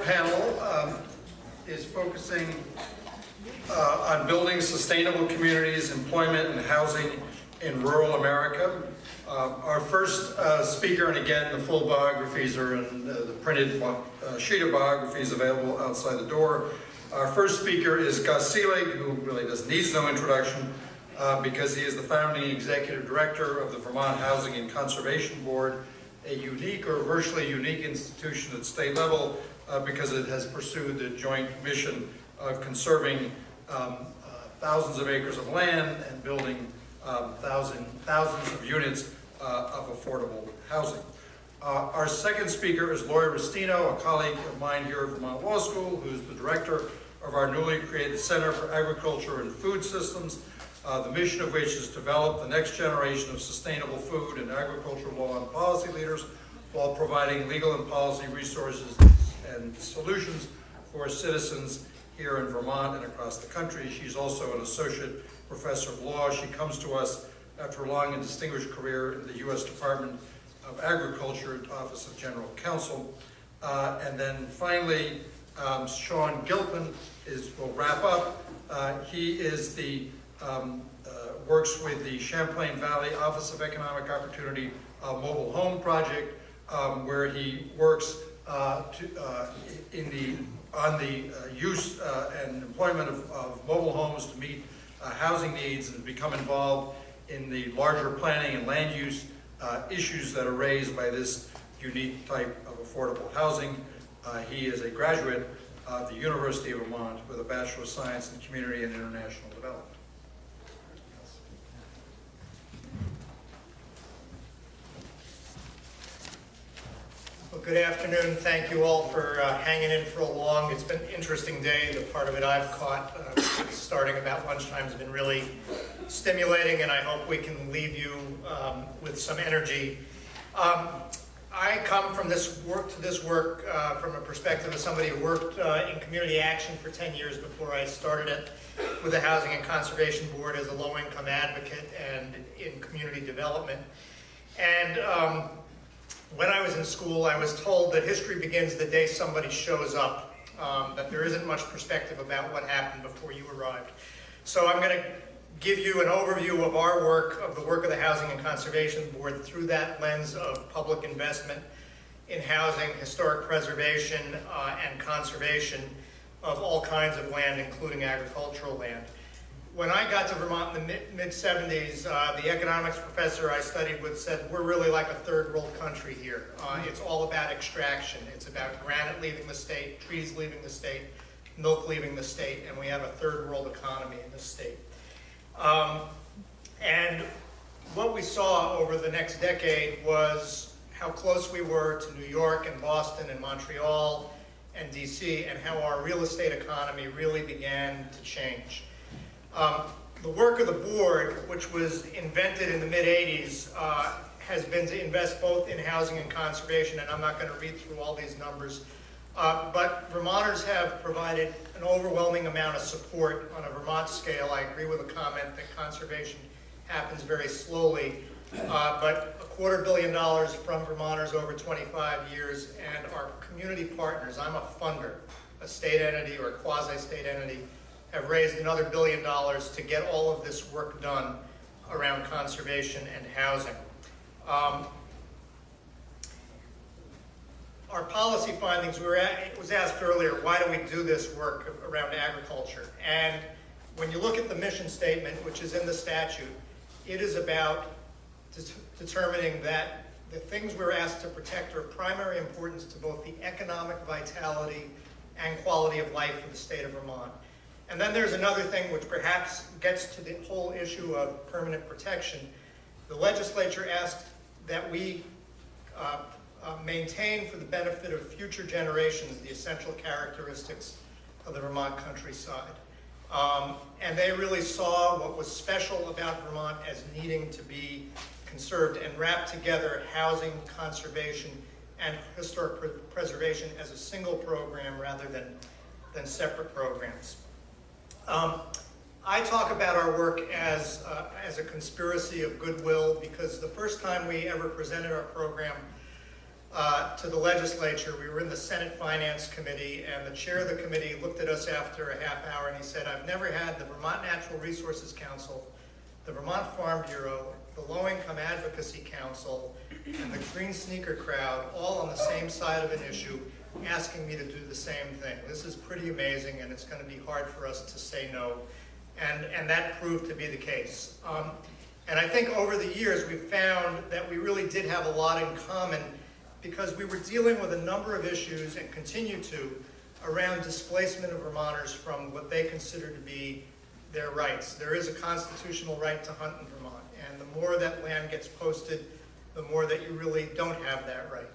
panel is focusing on building sustainable communities, employment, and housing in rural America. Our first speaker, and again, the full biographies are in the printed sheet of biographies available outside the door. Our first speaker is Gus Seelig, who really needs no introduction because he is the founding executive director of the Vermont Housing and Conservation Board, a unique or virtually unique institution at state level because it has pursued the joint mission of conserving thousands of acres of land and building thousands of units of affordable housing. Our second speaker is Lori Restino, a colleague of mine here at Vermont Law School, who's the director of our newly created Center for Agriculture and Food Systems, the mission of which is to develop the next generation of sustainable food and agricultural law and policy leaders while providing legal and policy resources and solutions for citizens here in Vermont and across the country. She's also an associate professor of law. She comes to us after a long and distinguished career in the U.S. Department of Agriculture, Office of General Counsel. And then finally, Sean Gilpin will wrap up. He is works with the Champlain Valley Office of Economic Opportunity Mobile Home Project, where he works on the use and employment of mobile homes to meet housing needs and become involved in the larger planning and land use issues that are raised by this unique type of affordable housing. He is a graduate of the University of Vermont with a Bachelor of Science in Community and International Development. Well, good afternoon. Thank you all for hanging in for a long. It's been an interesting day. The part of it I've caught starting about lunchtime has been really stimulating, and I hope we can leave you with some energy. I come from this work from a perspective of somebody who worked in community action for 10 years before I started it with the Housing and Conservation Board as a low-income advocate and in community development. And when I was in school, I was told that history begins the day somebody shows up, that there isn't much perspective about what happened before you arrived. So I'm going to give you an overview of our work, of the work of the Housing and Conservation Board through that lens of public investment in housing, historic preservation, and conservation of all kinds of land, including agricultural land. When I got to Vermont in the mid-70s, the economics professor I studied with said, we're really like a third world country here. It's all about extraction. It's about granite leaving the state, trees leaving the state, milk leaving the state, and we have a third world economy in this state. And what we saw over the next decade was how close we were to New York and Boston and Montreal and DC, and how our real estate economy really began to change. The work of the board, which was invented in the mid-80s, has been to invest both in housing and conservation, and I'm not going to read through all these numbers, but Vermonters have provided an overwhelming amount of support on a Vermont scale. I agree with the comment that conservation happens very slowly, but $250 million from Vermonters over 25 years, and our community partners, I'm a funder, a state entity or a quasi-state entity, have raised another $1 billion to get all of this work done around conservation and housing. Our policy findings, it was asked earlier, why do we do this work around agriculture? And when you look at the mission statement, which is in the statute, it is about determining that the things we're asked to protect are of primary importance to both the economic vitality and quality of life for the state of Vermont. And then there's another thing which perhaps gets to the whole issue of permanent protection. The legislature asked that we maintain for the benefit of future generations the essential characteristics of the Vermont countryside. And they really saw what was special about Vermont as needing to be conserved and wrap together housing, conservation, and historic preservation as a single program rather than separate programs. I talk about our work as a conspiracy of goodwill because the first time we ever presented our program to the legislature. We were in the Senate Finance Committee, and the chair of the committee looked at us after a half hour and he said, I've never had the Vermont Natural Resources Council, the Vermont Farm Bureau, the Low Income Advocacy Council, and the Green Sneaker Crowd all on the same side of an issue, asking me to do the same thing. This is pretty amazing, and it's going to be hard for us to say no. And that proved to be the case. And I think over the years we've found that we really did have a lot in common, because we were dealing with a number of issues, and continue to, around displacement of Vermonters from what they consider to be their rights. There is a constitutional right to hunt in Vermont, and the more that land gets posted, the more that you really don't have that right.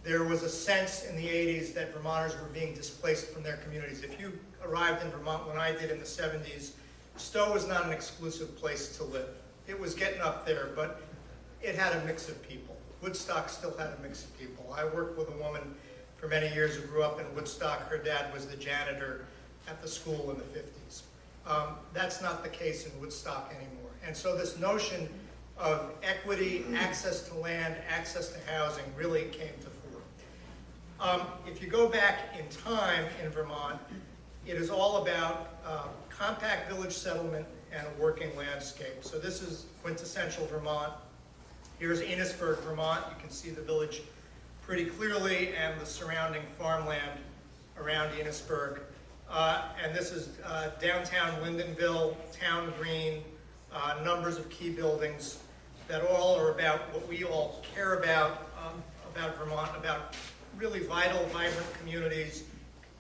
There was a sense in the 80s that Vermonters were being displaced from their communities. If you arrived in Vermont when I did in the 70s, Stowe was not an exclusive place to live. It was getting up there, but it had a mix of people. Woodstock still had a mix of people. I worked with a woman for many years who grew up in Woodstock. Her dad was the janitor at the school in the 50s. That's not the case in Woodstock anymore. And so this notion of equity, access to land, access to housing really came to fore. If you go back in time in Vermont, it is all about compact village settlement and a working landscape. So this is quintessential Vermont. Here's Enosburg, Vermont. You can see the village pretty clearly and the surrounding farmland around Enosburg. And this is downtown Lyndonville, Town Green, numbers of key buildings that all are about what we all care about Vermont, about really vital, vibrant communities,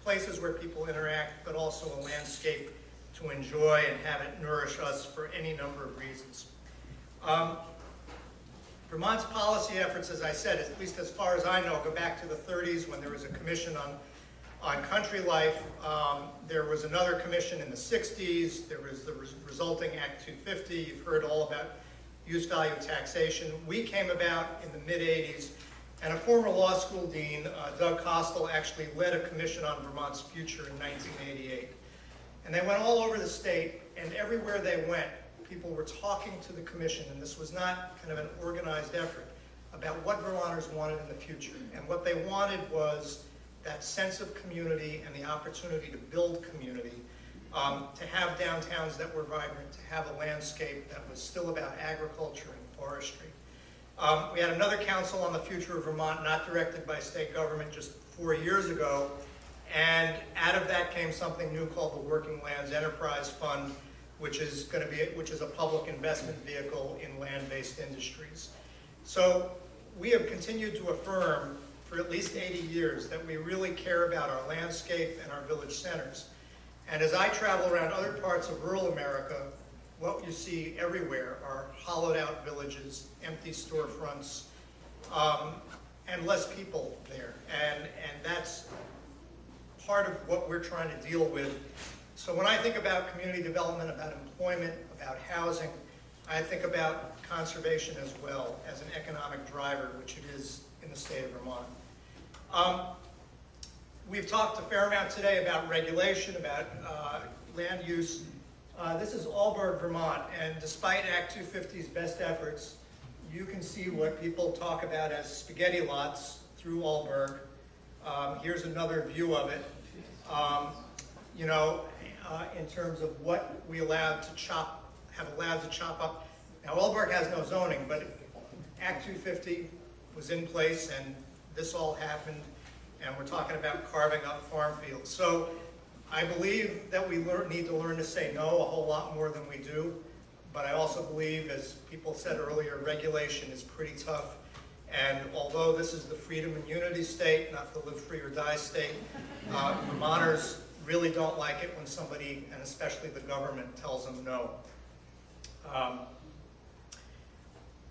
places where people interact, but also a landscape to enjoy and have it nourish us for any number of reasons. Vermont's policy efforts, as I said, at least as far as I know, go back to the 30s when there was a commission on country life. There was another commission in the 60s. There was the resulting Act 250. You've heard all about use value taxation. We came about in the mid-80s, and a former law school dean, Doug Kostel, actually led a commission on Vermont's future in 1988. And they went all over the state, and everywhere they went, people were talking to the commission, and this was not kind of an organized effort, about what Vermonters wanted in the future. And what they wanted was that sense of community and the opportunity to build community, to have downtowns that were vibrant, to have a landscape that was still about agriculture and forestry. We had another council on the future of Vermont, not directed by state government, just 4 years ago, and out of that came something new called the Working Lands Enterprise Fund, which is a public investment vehicle in land-based industries. So we have continued to affirm for at least 80 years that we really care about our landscape and our village centers. And as I travel around other parts of rural America, what you see everywhere are hollowed out villages, empty storefronts, and less people there. And that's part of what we're trying to deal with. So when I think about community development, about employment, about housing, I think about conservation as well as an economic driver, which it is in the state of Vermont. We've talked a fair amount today about regulation, about land use. This is Alburg, Vermont, and despite Act 250's best efforts, you can see what people talk about as spaghetti lots through Alburg. Here's another view of it. In terms of what we have allowed to chop up. Now, Alburg has no zoning, but Act 250 was in place, and this all happened, and we're talking about carving up farm fields. So I believe that we need to learn to say no a whole lot more than we do, but I also believe, as people said earlier, regulation is pretty tough. And although this is the freedom and unity state, not the live free or die state, Vermonters really don't like it when somebody, and especially the government, tells them no.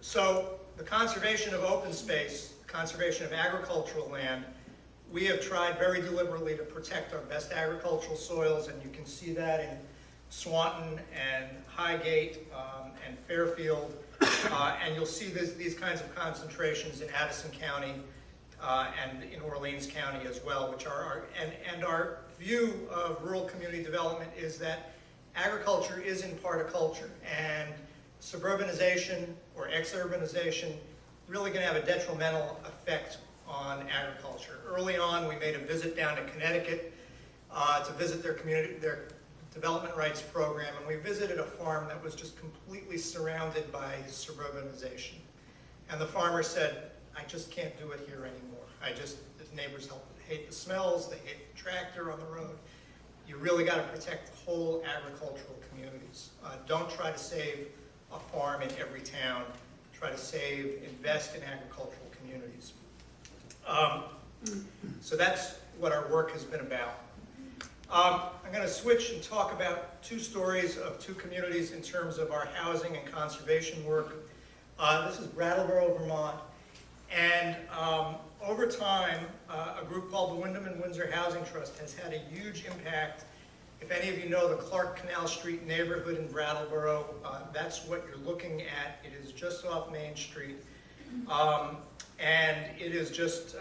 So the conservation of open space, conservation of agricultural land, we have tried very deliberately to protect our best agricultural soils, and you can see that in Swanton and Highgate and Fairfield, and you'll see these kinds of concentrations in Addison County and in Orleans County as well, which are our view of rural community development is that agriculture is in part a culture, and suburbanization or exurbanization really going to have a detrimental effect on agriculture. Early on, we made a visit down to Connecticut to visit their development rights program, and we visited a farm that was just completely surrounded by suburbanization. And the farmer said, I just can't do it here anymore. The neighbors hate the smells, they hate the tractor on the road. You really got to protect the whole agricultural communities. Don't try to save a farm in every town. Try to invest in agricultural communities. So that's what our work has been about. I'm going to switch and talk about two stories of two communities in terms of our housing and conservation work. This is Brattleboro, Vermont. And over time, a group called the Wyndham and Windsor Housing Trust has had a huge impact. If any of you know the Clark Canal Street neighborhood in Brattleboro, that's what you're looking at. It is just off Main Street. And it is just,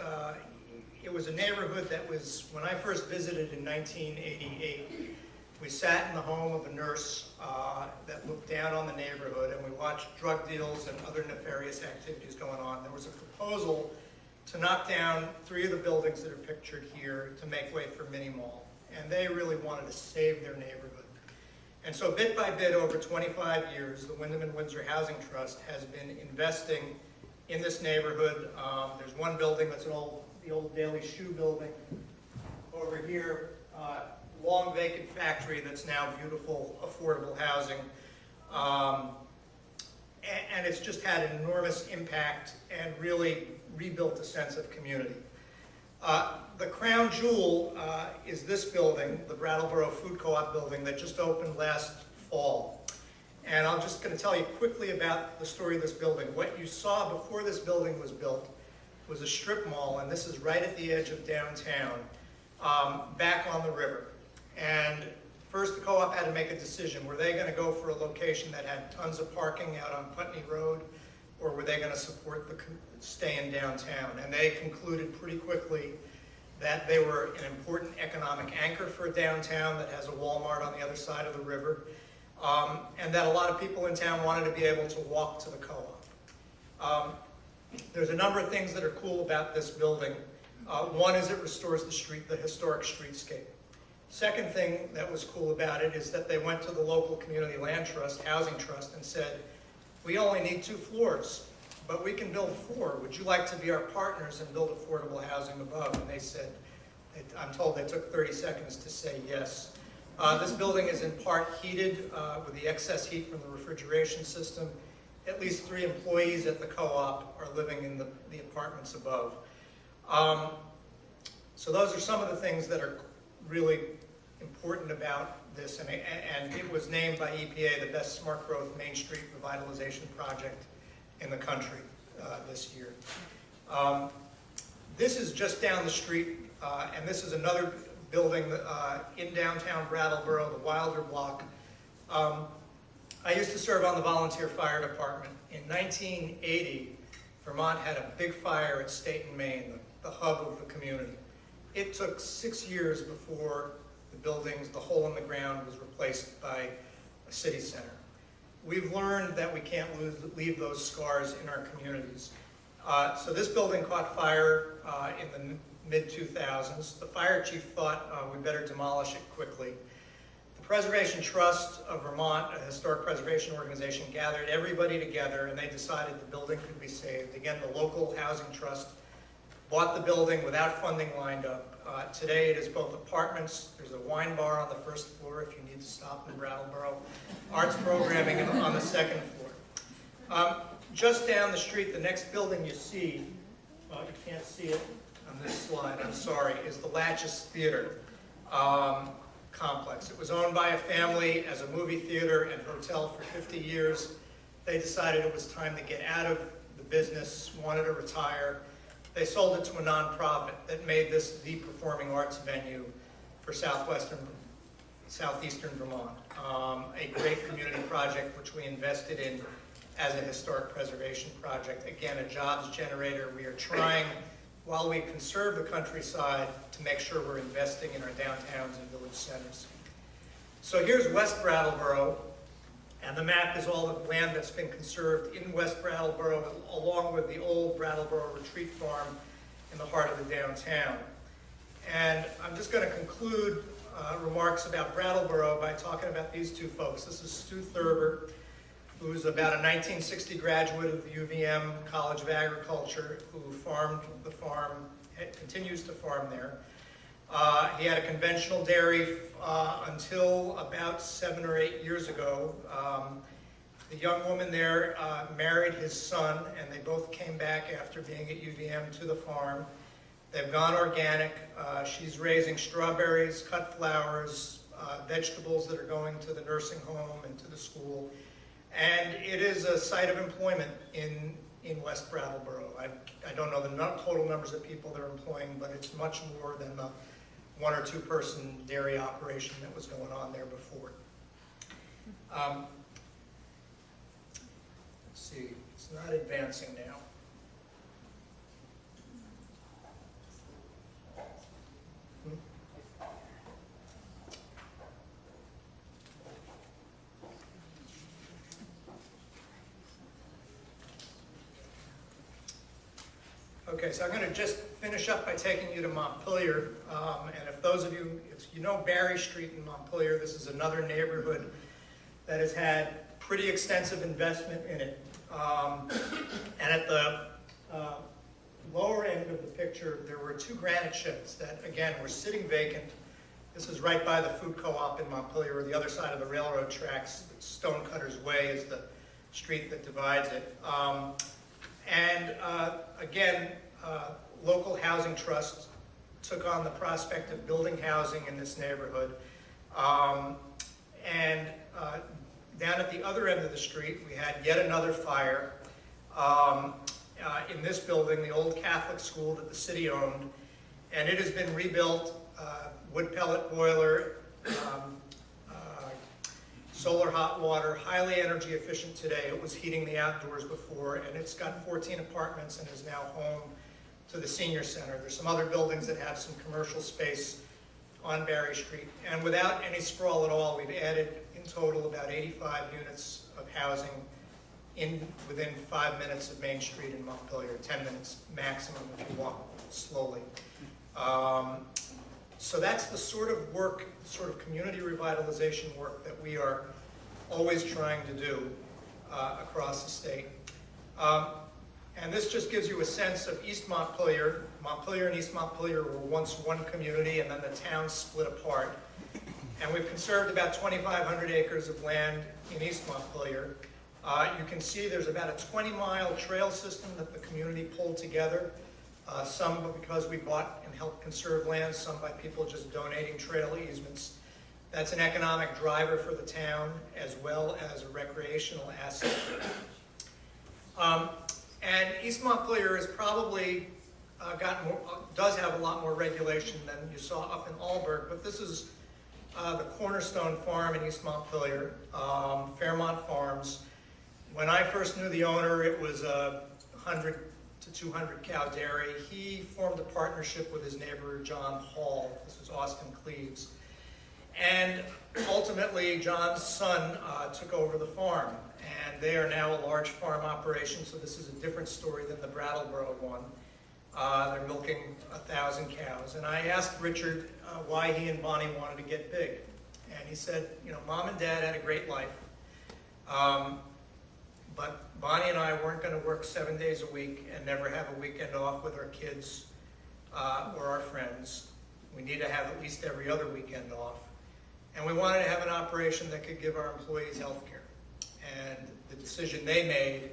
it was a neighborhood that was, when I first visited in 1988, we sat in the home of a nurse that looked down on the neighborhood, and we watched drug deals and other nefarious activities going on. There was a proposal to knock down 3 of the buildings that are pictured here to make way for Mini Mall. And they really wanted to save their neighborhood. And so bit by bit, over 25 years, the Wyndham and Windsor Housing Trust has been investing in this neighborhood. There's one building that's the old Daily Shoe building. Over here, long vacant factory that's now beautiful, affordable housing. And it's just had an enormous impact and really rebuilt a sense of community. The crown jewel is this building, the Brattleboro Food Co-op building that just opened last fall. And I'm just going to tell you quickly about the story of this building. What you saw before this building was built was a strip mall, and this is right at the edge of downtown, back on the river. And first the co-op had to make a decision. Were they going to go for a location that had tons of parking out on Putney Road, or were they going to support the staying downtown? And they concluded pretty quickly that they were an important economic anchor for a downtown that has a Walmart on the other side of the river, and that a lot of people in town wanted to be able to walk to the co-op. There's a number of things that are cool about this building. One is it restores the historic streetscape. Second thing that was cool about it is that they went to the local community land trust, housing trust, and said, we only need 2 floors, but we can build 4. Would you like to be our partners and build affordable housing above? And they said, I'm told they took 30 seconds to say yes. This building is in part heated with the excess heat from the refrigeration system. At least 3 employees at the co-op are living in the apartments above. So those are some of the things that are really important about this, and it was named by EPA the best smart growth Main Street revitalization project in the country this year. This is just down the street, and this is another building in downtown Brattleboro, the Wilder Block. I used to serve on the volunteer fire department. In 1980, Vermont had a big fire at State and Main, the hub of the community. It took 6 years before the buildings, the hole in the ground, was replaced by a city center. We've learned that we can't leave those scars in our communities. So this building caught fire in the mid-2000s. The fire chief thought we better demolish it quickly. The Preservation Trust of Vermont, a historic preservation organization, gathered everybody together, and they decided the building could be saved. Again, the local housing trust bought the building without funding lined up. Today it is both apartments, there's a wine bar on the first floor if you need to stop in Brattleboro, arts programming on the second floor. Just down the street, the next building you see, you can't see it on this slide, I'm sorry, is the Latches Theater complex. It was owned by a family as a movie theater and hotel for 50 years. They decided it was time to get out of the business, wanted to retire. They sold it to a nonprofit that made this the performing arts venue for southeastern Vermont. A great community project which we invested in as a historic preservation project. Again, a jobs generator. We are trying, while we conserve the countryside, to make sure we're investing in our downtowns and village centers. So here's West Brattleboro, and the map is all the land that's been conserved in West Brattleboro, along with the old Brattleboro Retreat Farm in the heart of the downtown. And I'm just going to conclude remarks about Brattleboro by talking about these two folks. This is Stu Thurber, who's about a 1960 graduate of the UVM College of Agriculture, who farmed the farm, continues to farm there. He had a conventional dairy until about 7 or 8 years ago. The young woman there married his son, and they both came back after being at UVM to the farm. They've gone organic. She's raising strawberries, cut flowers, vegetables that are going to the nursing home and to the school. And it is a site of employment in West Brattleboro. I don't know the total numbers of people they're employing, but it's much more than the 1 or 2 person dairy operation that was going on there before. Let's see, it's not advancing now. Okay, so I'm going to just finish up by taking you to Montpelier. And if those of you, if you know Barry Street in Montpelier, this is another neighborhood that has had pretty extensive investment in it. And at the lower end of the picture, there were 2 granite sheds that, again, were sitting vacant. This is right by the food co-op in Montpelier, or the other side of the railroad tracks. Stonecutter's Way is the street that divides it. Again, local housing trusts took on the prospect of building housing in this neighborhood. Down at the other end of the street, we had yet another fire in this building, the old Catholic school that the city owned. And it has been rebuilt, wood pellet boiler, solar hot water, highly energy efficient today. It was heating the outdoors before, and it's got 14 apartments and is now home to the senior center. There's some other buildings that have some commercial space on Barry Street. And without any sprawl at all, we've added in total about 85 units of housing within 5 minutes of Main Street in Montpelier, 10 minutes maximum if you walk slowly. So that's the sort of work, sort of community revitalization work that we are always trying to do across the state. And this just gives you a sense of East Montpelier. Montpelier and East Montpelier were once one community, and then the town split apart. And we've conserved about 2,500 acres of land in East Montpelier. You can see there's about a 20-mile trail system that the community pulled together. Some because we bought and helped conserve land, some by people just donating trail easements. That's an economic driver for the town as well as a recreational asset. And East Montpelier is probably does have a lot more regulation than you saw up in Alburg, but this is the Cornerstone Farm in East Montpelier, Fairmont Farms. When I first knew the owner, it was a 100 to 200 cow dairy. He formed a partnership with his neighbor, John Hall. This was Austin Cleaves. And ultimately, John's son took over the farm. And they are now a large farm operation, so this is a different story than the Brattleboro one. They're milking 1,000 cows. And I asked Richard why he and Bonnie wanted to get big. And he said, you know, Mom and Dad had a great life. But Bonnie and I weren't going to work 7 days a week and never have a weekend off with our kids or our friends. We need to have at least every other weekend off. And we wanted to have an operation that could give our employees health care. And the decision they made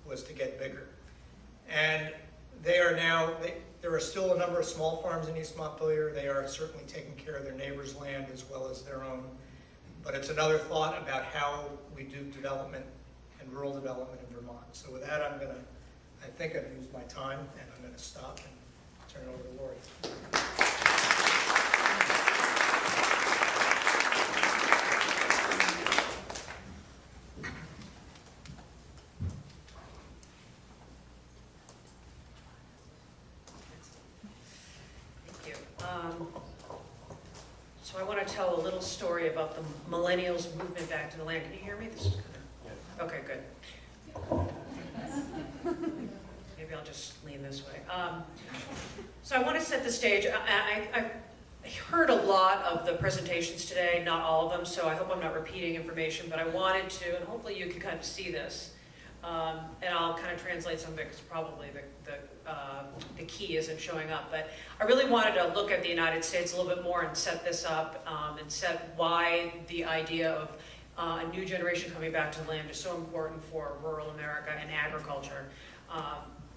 was to get bigger. And they are now, there are still a number of small farms in East Montpelier. They are certainly taking care of their neighbors' land as well as their own. But it's another thought about how we do development and rural development in Vermont. So with that, I think I've used my time, and I'm going to stop and turn it over to Lori. Thank you. So I want to tell a little story about the millennials' movement back to the land. Can you hear me? This is good. Okay, good. maybe I'll just lean this way. So I want to set the stage. I heard a lot of the presentations today, not all of them, so I hope I'm not repeating information, but I wanted to, and hopefully you can kind of see this. And I'll kind of translate some of it because probably the key isn't showing up. But I really wanted to look at the United States a little bit more and set this up and set why the idea of a new generation coming back to the land is so important for rural America and agriculture.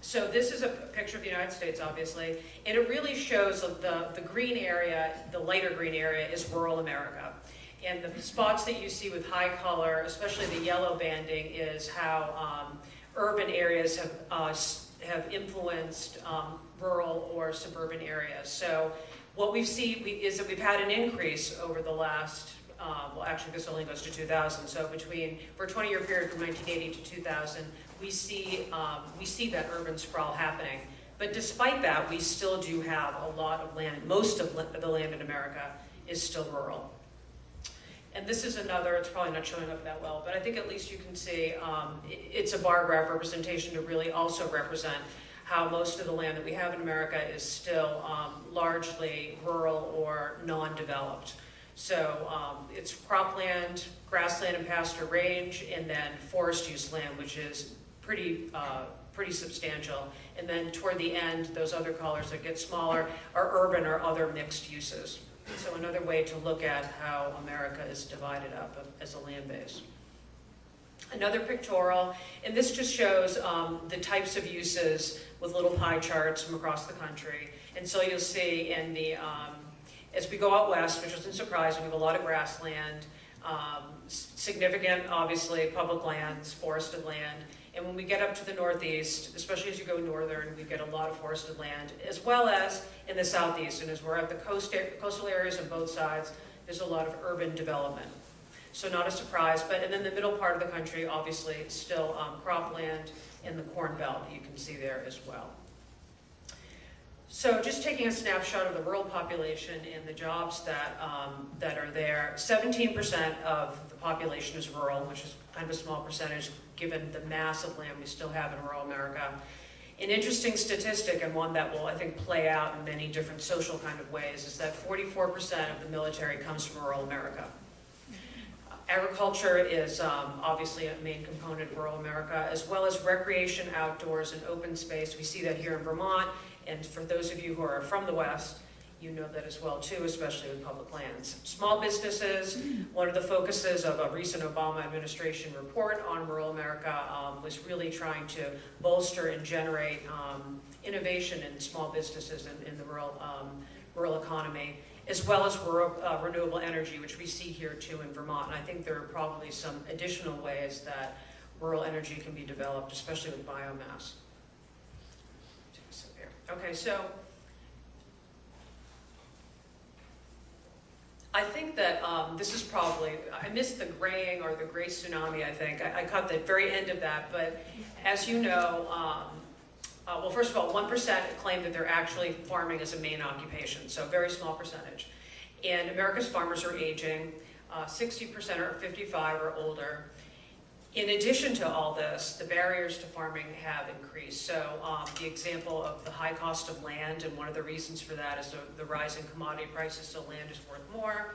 So this is a picture of the United States, obviously, and it really shows the green area, the lighter green area is rural America. And the spots that you see with high color, especially the yellow banding, is how urban areas have influenced rural or suburban areas. So what we see is that we've had an increase over the last, well actually this only goes to 2000, so for a 20-year period from 1980 to 2000, we see that urban sprawl happening. But despite that, we still do have a lot of land. Most of the land in America is still rural. And this is another, it's probably not showing up that well, but I think at least you can see it's a bar graph representation to really also represent how most of the land that we have in America is still largely rural or non-developed. So it's cropland, grassland and pasture range, and then forest use land, which is pretty substantial. And then toward the end, those other colors that get smaller are urban or other mixed uses. So another way to look at how America is divided up as a land base. Another pictorial, and this just shows the types of uses with little pie charts from across the country. And so you'll see in the, as we go out west, which isn't surprising, we have a lot of grassland, significant, obviously, public lands, forested land. And when we get up to the northeast, especially as you go northern, we get a lot of forested land, as well as in the southeast. And as we're at the coastal areas on both sides, there's a lot of urban development. So not a surprise, but and then the middle part of the country, obviously, it's still cropland and the Corn Belt, you can see there as well. So just taking a snapshot of the rural population and the jobs that are there, 17% of the population is rural, which is kind of a small percentage given the massive land we still have in rural America. An interesting statistic, and one that will, I think, play out in many different social kind of ways, is that 44% of the military comes from rural America. Agriculture is obviously a main component of rural America, as well as recreation, outdoors, and open space. We see that here in Vermont, and for those of you who are from the West, you know that as well too, especially with public lands. Small businesses, one of the focuses of a recent Obama administration report on rural America was really trying to bolster and generate innovation in small businesses in the rural economy, as well as renewable energy, which we see here too in Vermont. And I think there are probably some additional ways that rural energy can be developed, especially with biomass. Okay, so I think that this is probably, I missed the graying or the gray tsunami, I think. I caught the very end of that, but as you know, well, first of all, 1% claim that they're actually farming as a main occupation, so a very small percentage. And America's farmers are aging, 60% are 55 or older. In addition to all this, the barriers to farming have increased. So the example of the high cost of land, and one of the reasons for that is the rise in commodity prices, so land is worth more,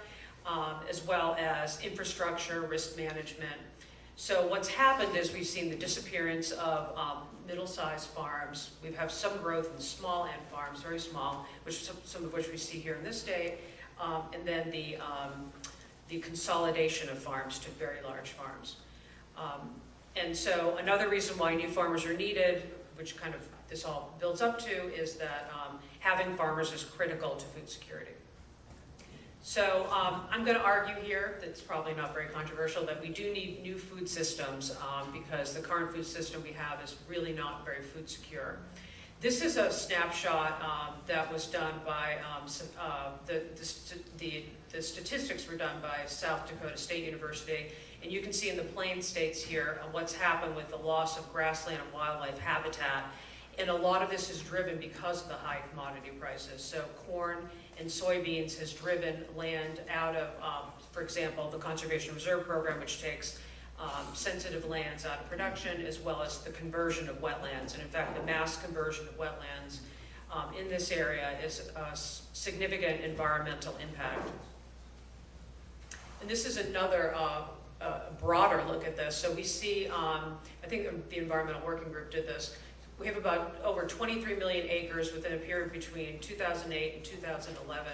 as well as infrastructure, risk management. So what's happened is we've seen the disappearance of middle-sized farms. We have some growth in small end farms, very small, which some of which we see here in this state, and then the consolidation of farms to very large farms. And so another reason why new farmers are needed, which kind of this all builds up to, is that having farmers is critical to food security. So I'm going to argue here, that's probably not very controversial, that we do need new food systems because the current food system we have is really not very food secure. This is a snapshot that was done by, the statistics were done by South Dakota State University, and you can see in the Plains states here what's happened with the loss of grassland and wildlife habitat. And a lot of this is driven because of the high commodity prices. So corn and soybeans has driven land out of, for example, the Conservation Reserve Program, which takes sensitive lands out of production, as well as the conversion of wetlands. And in fact, the mass conversion of wetlands in this area is a significant environmental impact. And this is another broader look at this. So we see, I think the Environmental Working Group did this. We have about over 23 million acres within a period between 2008 and 2011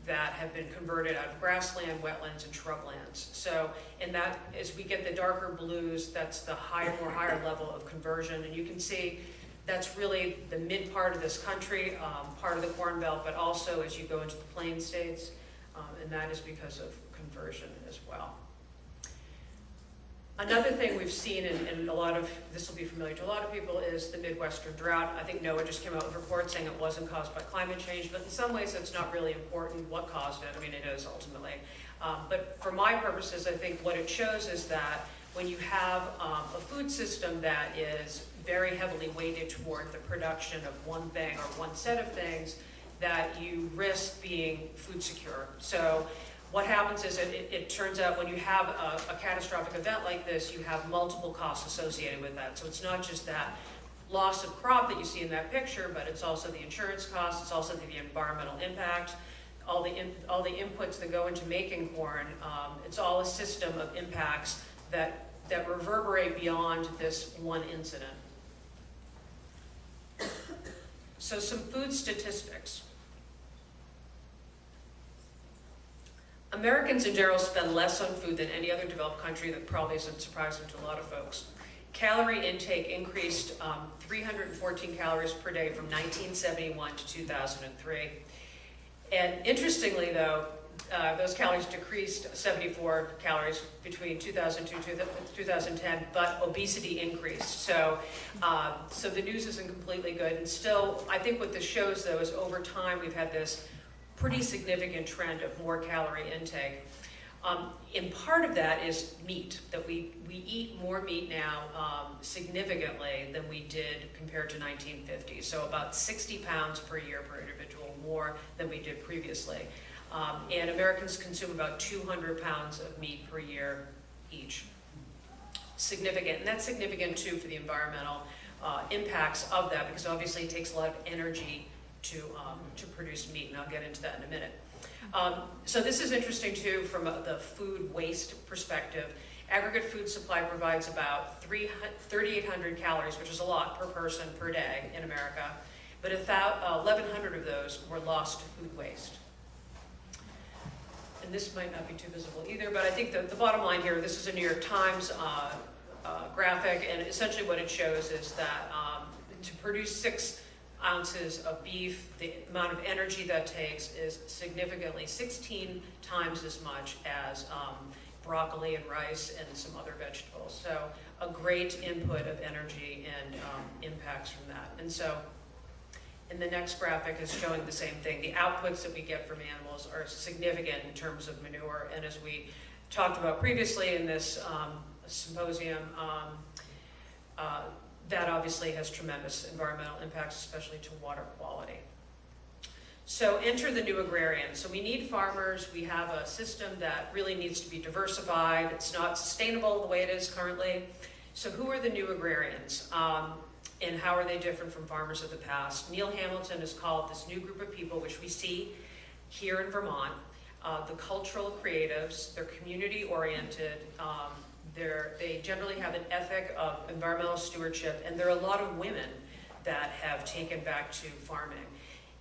that have been converted out of grassland, wetlands, and shrublands. So, and that, as we get the darker blues, that's the higher level of conversion. And you can see that's really the mid part of this country, part of the Corn Belt, but also as you go into the Plain States, and that is because of conversion as well. Another thing we've seen, and a lot of, this will be familiar to a lot of people, is the Midwestern drought. I think NOAA just came out with a report saying it wasn't caused by climate change, but in some ways it's not really important what caused it. I mean, it is ultimately. But for my purposes, I think what it shows is that when you have a food system that is very heavily weighted toward the production of one thing or one set of things, that you risk being food secure. So what happens is it turns out when you have a catastrophic event like this, you have multiple costs associated with that. So it's not just that loss of crop that you see in that picture, but it's also the insurance costs, it's also the environmental impact, all the inputs that go into making corn. It's all a system of impacts that reverberate beyond this one incident. So some food statistics. Americans in general spend less on food than any other developed country. That probably isn't surprising to a lot of folks. Calorie intake increased 314 calories per day from 1971 to 2003. And interestingly though, those calories decreased 74 calories between 2002 and 2010, but obesity increased. So, so the news isn't completely good. And still, I think what this shows though is over time we've had this pretty significant trend of more calorie intake. In part of that is meat, that we eat more meat now significantly than we did compared to 1950. So about 60 pounds per year per individual more than we did previously. And Americans consume about 200 pounds of meat per year each. Significant, and that's significant too for the environmental impacts of that, because obviously it takes a lot of energy to produce meat, and I'll get into that in a minute. So this is interesting too from the food waste perspective. Aggregate food supply provides about 3,800 calories, which is a lot per person per day in America, but 1,100 of those were lost to food waste. And this might not be too visible either, but I think the bottom line here, this is a New York Times graphic, and essentially what it shows is that to produce 6 ounces of beef, the amount of energy that takes is significantly 16 times as much as broccoli and rice and some other vegetables. So a great input of energy and impacts from that. And so, and the next graphic is showing the same thing. The outputs that we get from animals are significant in terms of manure. And as we talked about previously in this symposium, that obviously has tremendous environmental impacts, especially to water quality. So enter the new agrarians. So we need farmers. We have a system that really needs to be diversified. It's not sustainable the way it is currently. So who are the new agrarians? And how are they different from farmers of the past? Neil Hamilton has called this new group of people, which we see here in Vermont, the cultural creatives. They're community-oriented. They generally have an ethic of environmental stewardship, and there are a lot of women that have taken back to farming.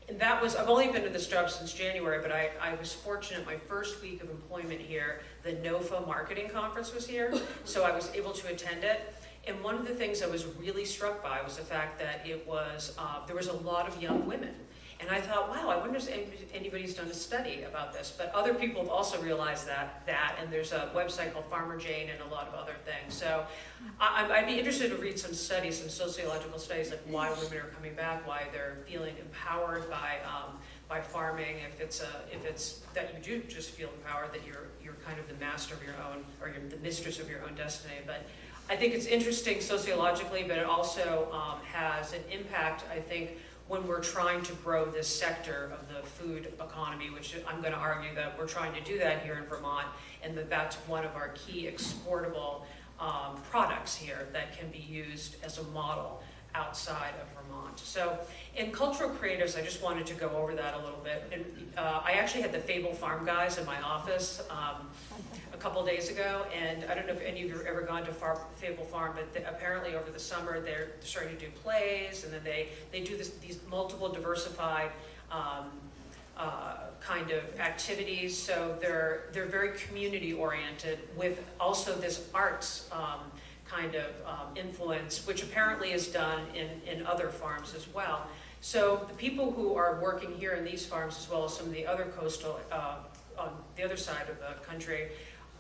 And that was, I've only been in this job since January, but I was fortunate my first week of employment here, the NOFA marketing conference was here, so I was able to attend it. And one of the things I was really struck by was the fact that it was, there was a lot of young women. And I thought, wow, I wonder if anybody's done a study about this. But other people have also realized that, and there's a website called Farmer Jane and a lot of other things. So I'd be interested to read some studies, some sociological studies, like why women are coming back, why they're feeling empowered by farming, if it's that you do just feel empowered, that you're kind of the master of your own, or you're the mistress of your own destiny. But I think it's interesting sociologically, but it also has an impact, I think, when we're trying to grow this sector of the food economy, which I'm going to argue that we're trying to do that here in Vermont, and that's one of our key exportable products here that can be used as a model outside of Vermont. So in cultural creatives, I just wanted to go over that a little bit. And, I actually had the Fable Farm guys in my office a couple days ago, and I don't know if any of you have ever gone to Fable Farm, but apparently over the summer they're starting to do plays, and then they do these multiple diversified kind of activities. So they're very community oriented with also this arts kind of influence, which apparently is done in other farms as well. So the people who are working here in these farms, as well as some of the other coastal, on the other side of the country,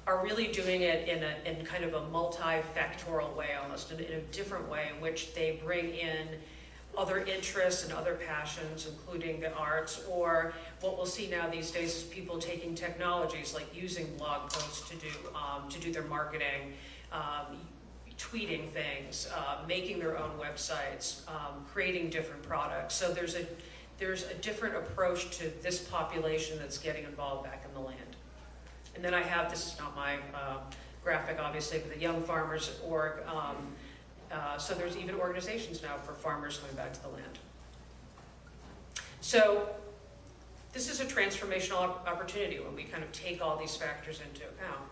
are really doing it in kind of a multifactorial way, almost in a different way, in which they bring in other interests and other passions, including the arts, or what we'll see now these days is people taking technologies like using blog posts to do their marketing, tweeting things, making their own websites, creating different products. So there's a different approach to this population that's getting involved back in the land. And then I have, this is not my graphic obviously, but the Young Farmers Org. So there's even organizations now for farmers coming back to the land. So this is a transformational opportunity when we kind of take all these factors into account.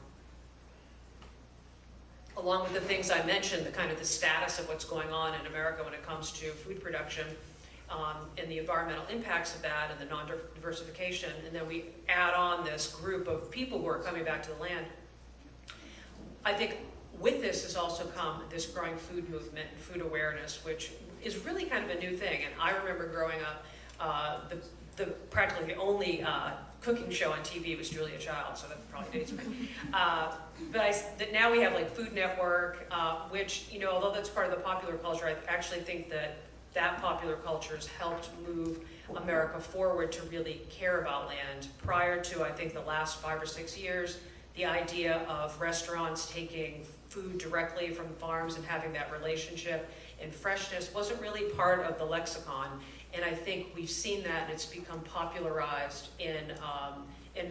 Along with the things I mentioned, the status of what's going on in America when it comes to food production, and the environmental impacts of that, and the non-diversification, and then we add on this group of people who are coming back to the land. I think with this has also come this growing food movement and food awareness, which is really kind of a new thing. And I remember growing up, practically the only cooking show on TV was Julia Child, so that probably dates me. But now we have like Food Network, which, although that's part of the popular culture, I actually think that popular culture has helped move America forward to really care about land. Prior to, I think, the last 5 or 6 years, the idea of restaurants taking food directly from farms and having that relationship and freshness wasn't really part of the lexicon. And I think we've seen that, and it's become popularized in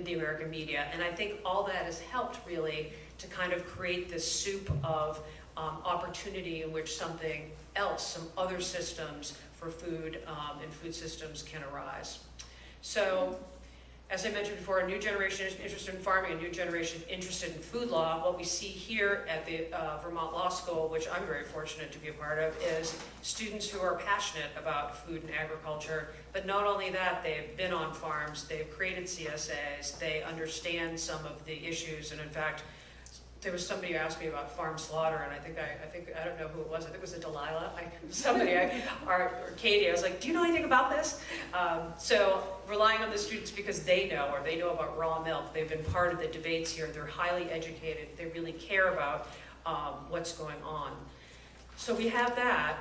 the American media. And I think all that has helped really to kind of create this soup of opportunity in which something else, some other systems for food and food systems can arise. So, as I mentioned before, a new generation is interested in farming, a new generation interested in food law. What we see here at the Vermont Law School, which I'm very fortunate to be a part of, is students who are passionate about food and agriculture. But not only that, they've been on farms, they've created CSAs, they understand some of the issues, and in fact, there was somebody who asked me about farm slaughter, and I don't know who it was. I think it was a Delilah. Or Katie. I was like, do you know anything about this? So relying on the students because they know about raw milk. They've been part of the debates here. They're highly educated. They really care about what's going on. So we have that,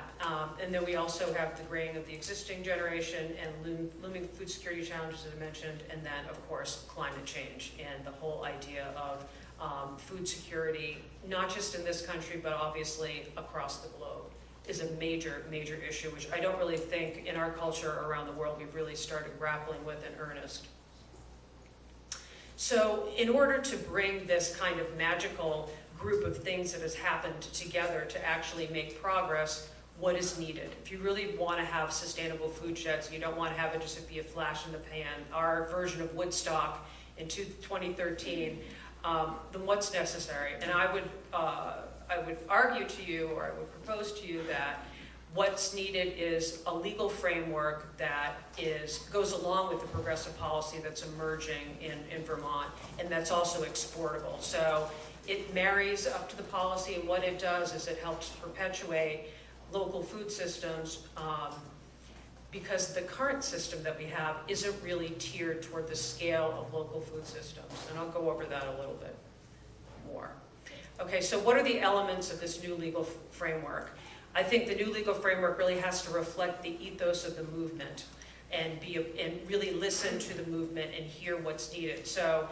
and then we also have the graying of the existing generation and looming food security challenges that I mentioned, and then of course climate change and the whole idea of food security, not just in this country, but obviously across the globe, is a major, major issue, which I don't really think in our culture around the world we've really started grappling with in earnest. So in order to bring this kind of magical group of things that has happened together to actually make progress, what is needed? If you really want to have sustainable food sheds, you don't want to have it just be a flash in the pan, our version of Woodstock in 2013, then what's necessary? And I would argue to you, or I would propose to you, that what's needed is a legal framework that goes along with the progressive policy that's emerging in Vermont, and that's also exportable. So it marries up to the policy, and what it does is it helps perpetuate local food systems, because the current system that we have isn't really tiered toward the scale of local food systems. And I'll go over that a little bit more. Okay, so what are the elements of this new legal framework? I think the new legal framework really has to reflect the ethos of the movement and really listen to the movement and hear what's needed. So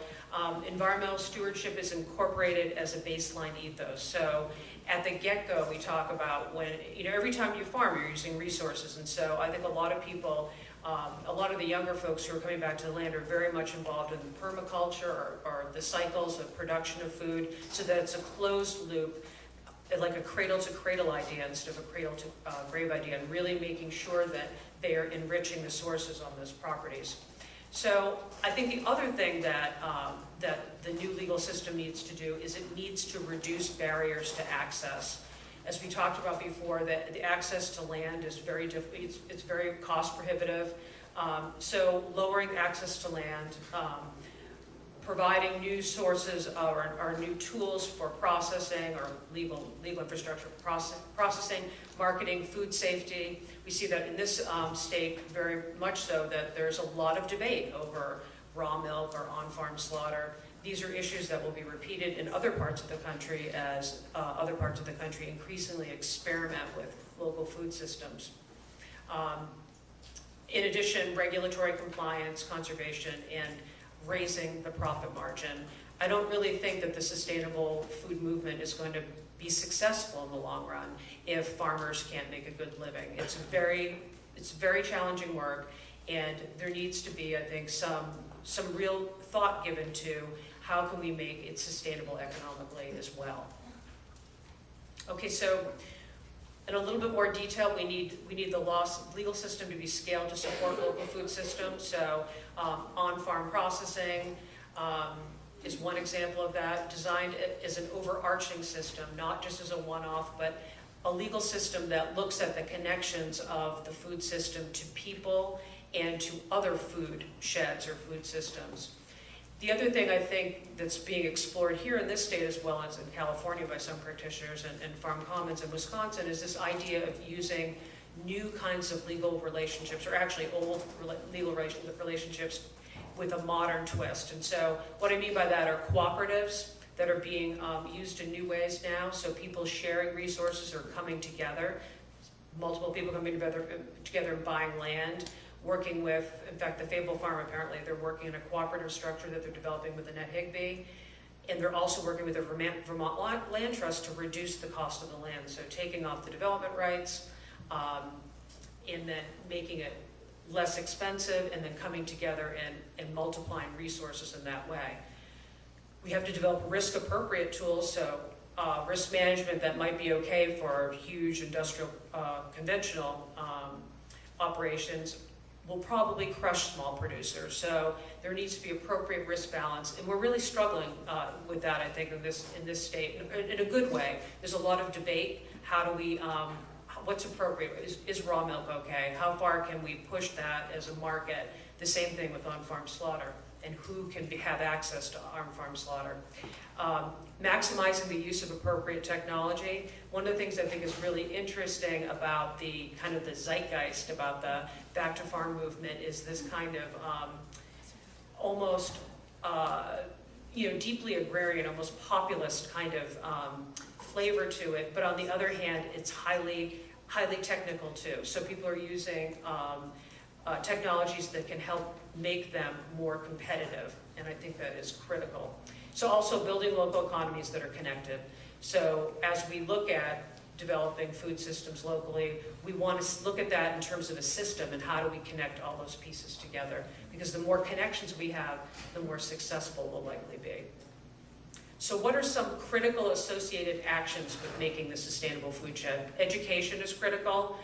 environmental stewardship is incorporated as a baseline ethos. So at the get-go, we talk about when, every time you farm, you're using resources. And so I think a lot of people, a lot of the younger folks who are coming back to the land are very much involved in permaculture or the cycles of production of food, so that it's a closed loop like a cradle-to-cradle idea instead of a cradle-to-grave idea, and really making sure that they are enriching the sources on those properties. So I think the other thing that, that the new legal system needs to do is it needs to reduce barriers to access. As we talked about before, that the access to land is very it's very cost prohibitive. So lowering access to land, providing new sources or new tools for processing or legal infrastructure processing, marketing, food safety. We see that in this state very much so that there's a lot of debate over raw milk or on-farm slaughter. These are issues that will be repeated in other parts of the country as other parts of the country increasingly experiment with local food systems. In addition, regulatory compliance, conservation, and raising the profit margin. I don't really think that the sustainable food movement is going to be successful in the long run if farmers can't make a good living. It's very challenging work, and there needs to be, I think, some real thought given to how can we make it sustainable economically as well. Okay, so in a little bit more detail, we need the legal system to be scaled to support local food systems. So on-farm processing is one example of that, designed as an overarching system, not just as a one-off, but a legal system that looks at the connections of the food system to people and to other food sheds or food systems. The other thing I think that's being explored here in this state as well as in California by some practitioners and farm commons in Wisconsin is this idea of using new kinds of legal relationships, or actually old legal relationships with a modern twist. And so what I mean by that are cooperatives that are being used in new ways now. So people sharing resources or coming together, multiple people coming together and buying land, working with, in fact, the Fable Farm, apparently they're working in a cooperative structure that they're developing with Annette Higbee. And they're also working with the Vermont Land Trust to reduce the cost of the land. So taking off the development rights, and then making it less expensive, and then coming together and multiplying resources in that way. We have to develop risk-appropriate tools, so risk management that might be okay for huge industrial, conventional operations will probably crush small producers. So there needs to be appropriate risk balance, and we're really struggling with that, I think, in this state, in a good way. There's a lot of debate. How do we, what's appropriate? Is raw milk okay? How far can we push that as a market? The same thing with on-farm slaughter, and who can have access to on-farm slaughter. Maximizing the use of appropriate technology. One of the things I think is really interesting about the kind of the zeitgeist about the back to farm movement is this kind of almost deeply agrarian, almost populist kind of flavor to it. But on the other hand, it's highly technical too. So people are using technologies that can help make them more competitive, and I think that is critical. So also building local economies that are connected. So as we look at developing food systems locally, we want to look at that in terms of a system and how do we connect all those pieces together, because the more connections we have, the more successful we'll likely be. So what are some critical associated actions with making the sustainable food shed? Education is critical.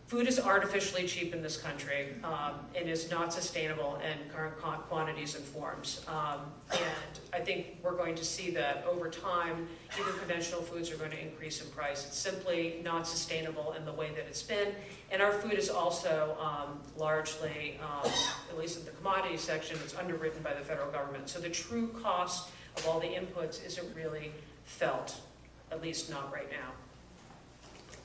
Food is artificially cheap in this country and is not sustainable in current quantities and forms. And I think we're going to see that over time, even conventional foods are going to increase in price. It's simply not sustainable in the way that it's been. And our food is also largely, at least in the commodity section, it's underwritten by the federal government. So the true cost of all the inputs isn't really felt, at least not right now.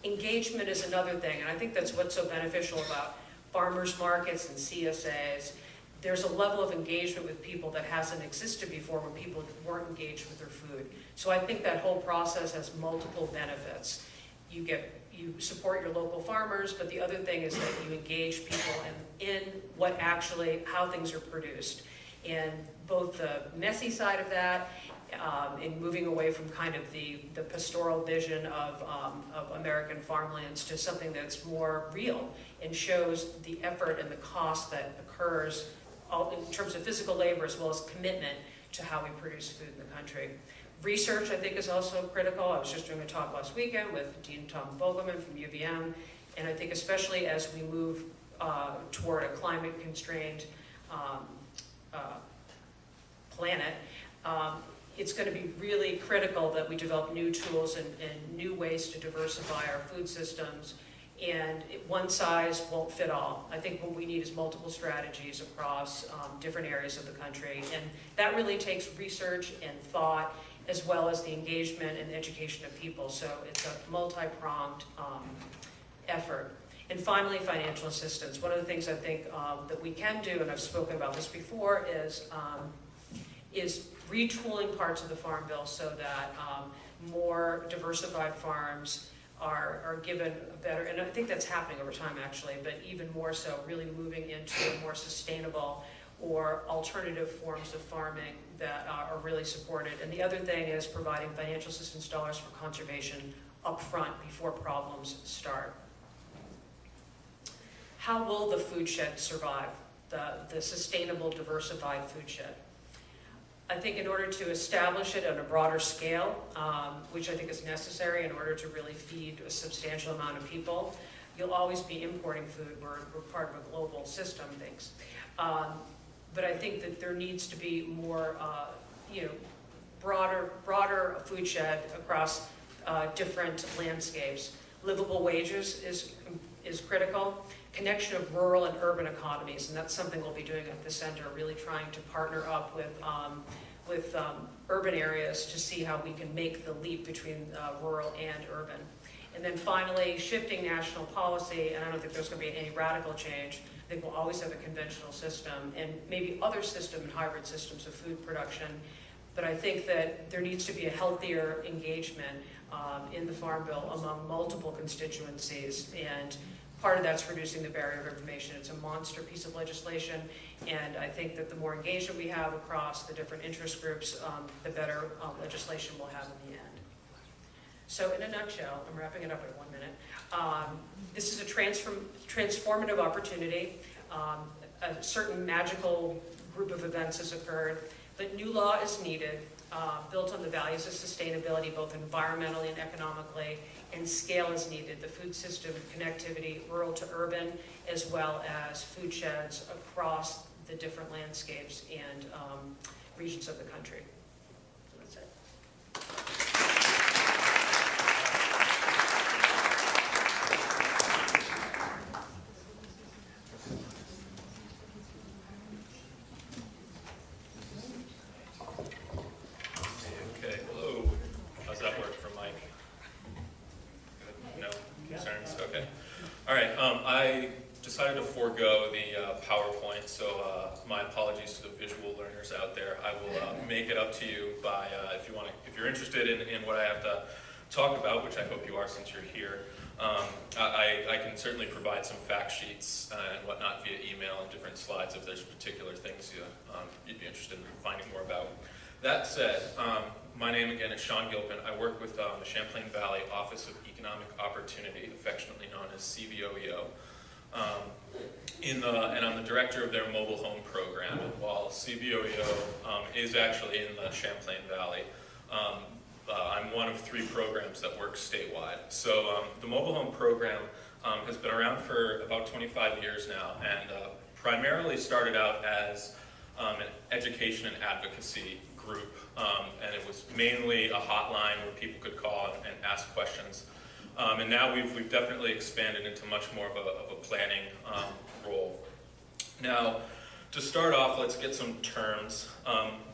Engagement is another thing, and I think that's what's so beneficial about farmers markets and CSAs. There's a level of engagement with people that hasn't existed before when people weren't engaged with their food. So I think that whole process has multiple benefits. You support your local farmers, but the other thing is that you engage people in how things are produced. And both the messy side of that, in moving away from kind of the pastoral vision of American farmlands to something that's more real and shows the effort and the cost that occurs in terms of physical labor as well as commitment to how we produce food in the country. Research, I think, is also critical. I was just doing a talk last weekend with Dean Tom Vogelman from UVM, and I think especially as we move toward a climate-constrained planet, it's going to be really critical that we develop new tools and new ways to diversify our food systems, and one size won't fit all. I think what we need is multiple strategies across different areas of the country, and that really takes research and thought, as well as the engagement and education of people. So it's a multi-pronged effort. And finally, financial assistance. One of the things I think that we can do, and I've spoken about this before, is retooling parts of the Farm Bill so that more diversified farms are given a better, and I think that's happening over time actually, but even more so, really moving into more sustainable or alternative forms of farming that are really supported. And the other thing is providing financial assistance dollars for conservation up front before problems start. How will the food shed survive, the sustainable, diversified food shed? I think in order to establish it on a broader scale, which I think is necessary in order to really feed a substantial amount of people, you'll always be importing food. We're part of a global system, thanks. But I think that there needs to be more, broader food shed across different landscapes. Livable wages is critical. Connection of rural and urban economies, and that's something we'll be doing at the center, really trying to partner up with urban areas to see how we can make the leap between rural and urban. And then finally, shifting national policy, and I don't think there's going to be any radical change. I think we'll always have a conventional system and maybe other system and hybrid systems of food production, but I think that there needs to be a healthier engagement in the Farm Bill among multiple constituencies, and part of that's reducing the barrier of information. It's a monster piece of legislation, and I think that the more engagement we have across the different interest groups, the better legislation we'll have in the end. So in a nutshell, I'm wrapping it up in 1 minute. This is a transformative opportunity. A certain magical group of events has occurred, but new law is needed, built on the values of sustainability, both environmentally and economically, and scale is needed. The food system connectivity, rural to urban, as well as food sheds across the different landscapes and regions of the country. So that's it. Okay, hello. How's that work for Mike? Good. No concerns? Okay. All right, I decided to forego the PowerPoint, so my apologies to the visual learners out there. I will make it up to you by, if you're interested in what I have to talk about, which I hope you are since you're here. I can certainly provide some fact sheets and whatnot via email and different slides if there's particular things you'd be interested in finding more about. That said, my name again is Sean Gilpin. I work with the Champlain Valley Office of Economic Opportunity, affectionately known as CVOEO. And I'm the director of their mobile home program. And while CVOEO is actually in the Champlain Valley, I'm one of 3 programs that work statewide. So the mobile home program has been around for about 25 years now, and primarily started out as an education and advocacy group, and it was mainly a hotline where people could call and ask questions. And now we've definitely expanded into much more of a planning role. Now, to start off, let's get some terms.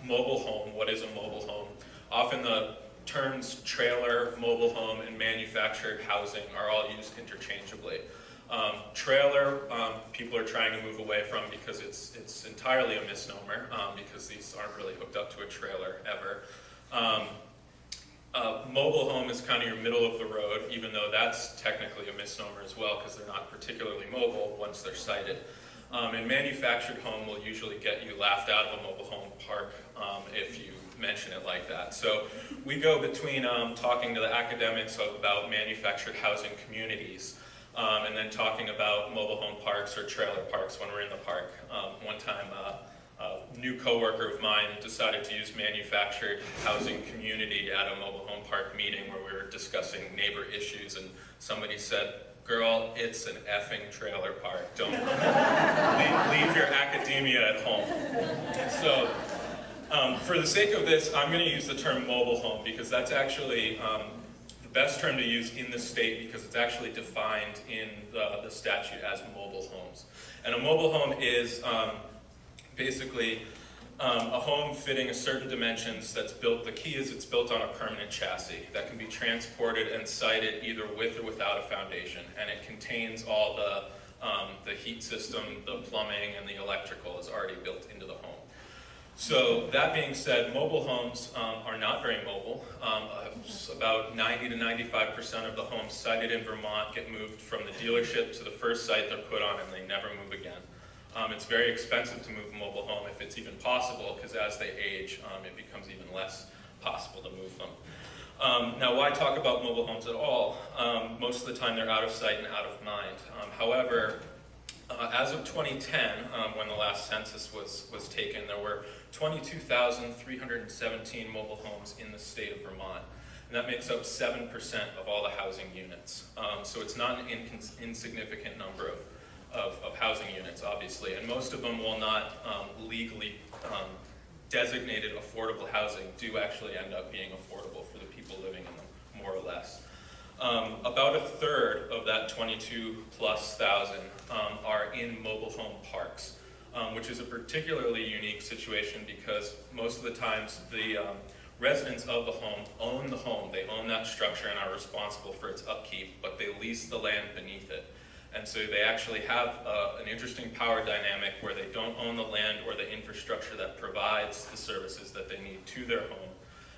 Mobile home, what is a mobile home? Often the terms trailer, mobile home, and manufactured housing are all used interchangeably. Trailer, people are trying to move away from because it's entirely a misnomer, because these aren't really hooked up to a trailer ever. Mobile home is kind of your middle of the road, even though that's technically a misnomer as well, because they're not particularly mobile once they're sited. And manufactured home will usually get you laughed out of a mobile home park if you mention it like that. So we go between talking to the academics about manufactured housing communities, and then talking about mobile home parks or trailer parks when we're in the park. One time A new coworker of mine decided to use manufactured housing community at a mobile home park meeting where we were discussing neighbor issues, and somebody said, "Girl, it's an effing trailer park. Don't leave your academia at home." So for the sake of this, I'm going to use the term mobile home because that's actually the best term to use in the state because it's actually defined in the statute as mobile homes. And a mobile home is basically a home fitting a certain dimensions that's built, the key is it's built on a permanent chassis that can be transported and sited either with or without a foundation. And it contains all the heat system, the plumbing, and the electrical is already built into the home. So that being said, mobile homes are not very mobile. About 90 to 95% of the homes sited in Vermont get moved from the dealership to the first site they're put on and they never move again. It's very expensive to move a mobile home if it's even possible, because as they age, it becomes even less possible to move them. Now, why talk about mobile homes at all? Most of the time they're out of sight and out of mind. However, as of 2010, when the last census was taken, there were 22,317 mobile homes in the state of Vermont. And that makes up 7% of all the housing units. So it's not an insignificant number of housing units, obviously, and most of them, while not legally designated affordable housing, do actually end up being affordable for the people living in them, more or less. About a third of that 22,000+ are in mobile home parks, which is a particularly unique situation because most of the times the residents of the home own the home. They own that structure and are responsible for its upkeep, but they lease the land beneath it. And so they actually have an interesting power dynamic where they don't own the land or the infrastructure that provides the services that they need to their home.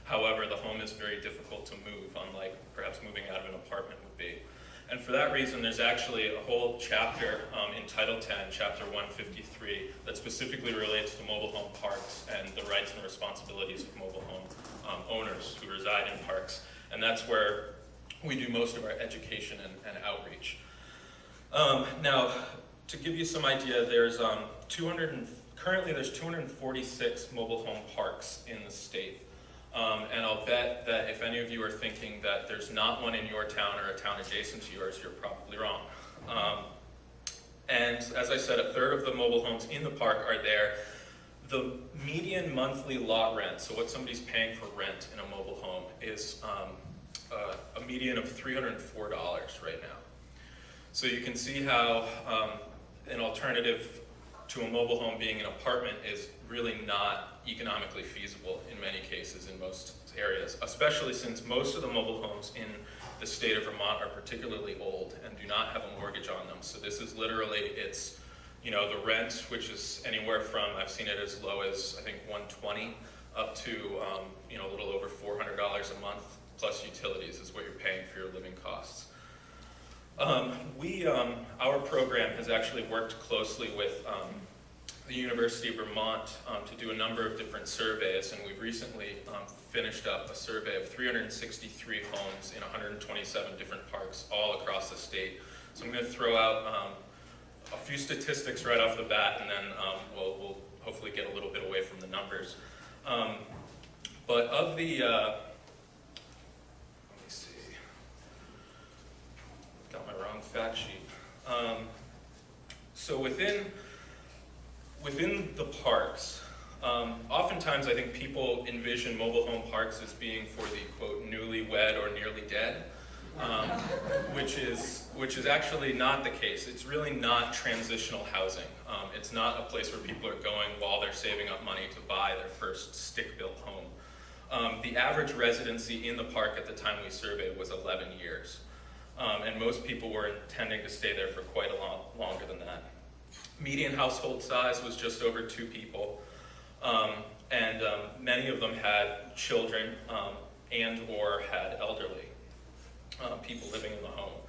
However, the home is very difficult to move, unlike perhaps moving out of an apartment would be. And for that reason, there's actually a whole chapter in Title 10, Chapter 153, that specifically relates to mobile home parks and the rights and responsibilities of mobile home owners who reside in parks. And that's where we do most of our education and outreach. Now, to give you some idea, there's currently there's 246 mobile home parks in the state. And I'll bet that if any of you are thinking that there's not one in your town or a town adjacent to yours, you're probably wrong. And as I said, a third of the mobile homes in the park are there. The median monthly lot rent, so what somebody's paying for rent in a mobile home, is a median of $304 right now. So you can see how an alternative to a mobile home being an apartment is really not economically feasible in many cases in most areas, especially since most of the mobile homes in the state of Vermont are particularly old and do not have a mortgage on them. So this is literally, it's, you know, the rent, which is anywhere from, I've seen it as low as, I think, $120 up to, you know, a little over $400 a month, plus utilities is what you're paying for your living costs. Our program has actually worked closely with the University of Vermont to do a number of different surveys, and we've recently finished up a survey of 363 homes in 127 different parks all across the state. So I'm going to throw out a few statistics right off the bat, and then we'll hopefully get a little bit away from the numbers. But of the got my wrong fact sheet. So within the parks, oftentimes I think people envision mobile home parks as being for the, quote, newlywed or nearly dead, which is actually not the case. It's really not transitional housing. It's not a place where people are going while they're saving up money to buy their first stick-built home. The average residency in the park at the time we surveyed was 11 years. And most people were intending to stay there for quite a lot longer than that. Median household size was just over 2 people, and many of them had children and or had elderly people living in the home.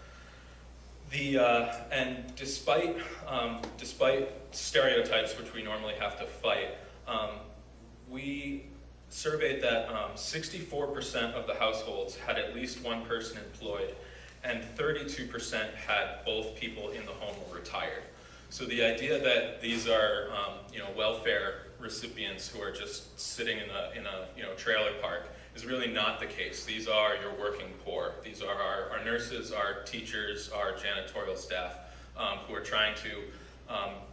And despite stereotypes, which we normally have to fight, we surveyed that 64% of the households had at least one person employed, and 32% had both people in the home were retired. So the idea that these are welfare recipients who are just sitting in a trailer park is really not the case. These are your working poor. These are our nurses, our teachers, our janitorial staff who are trying to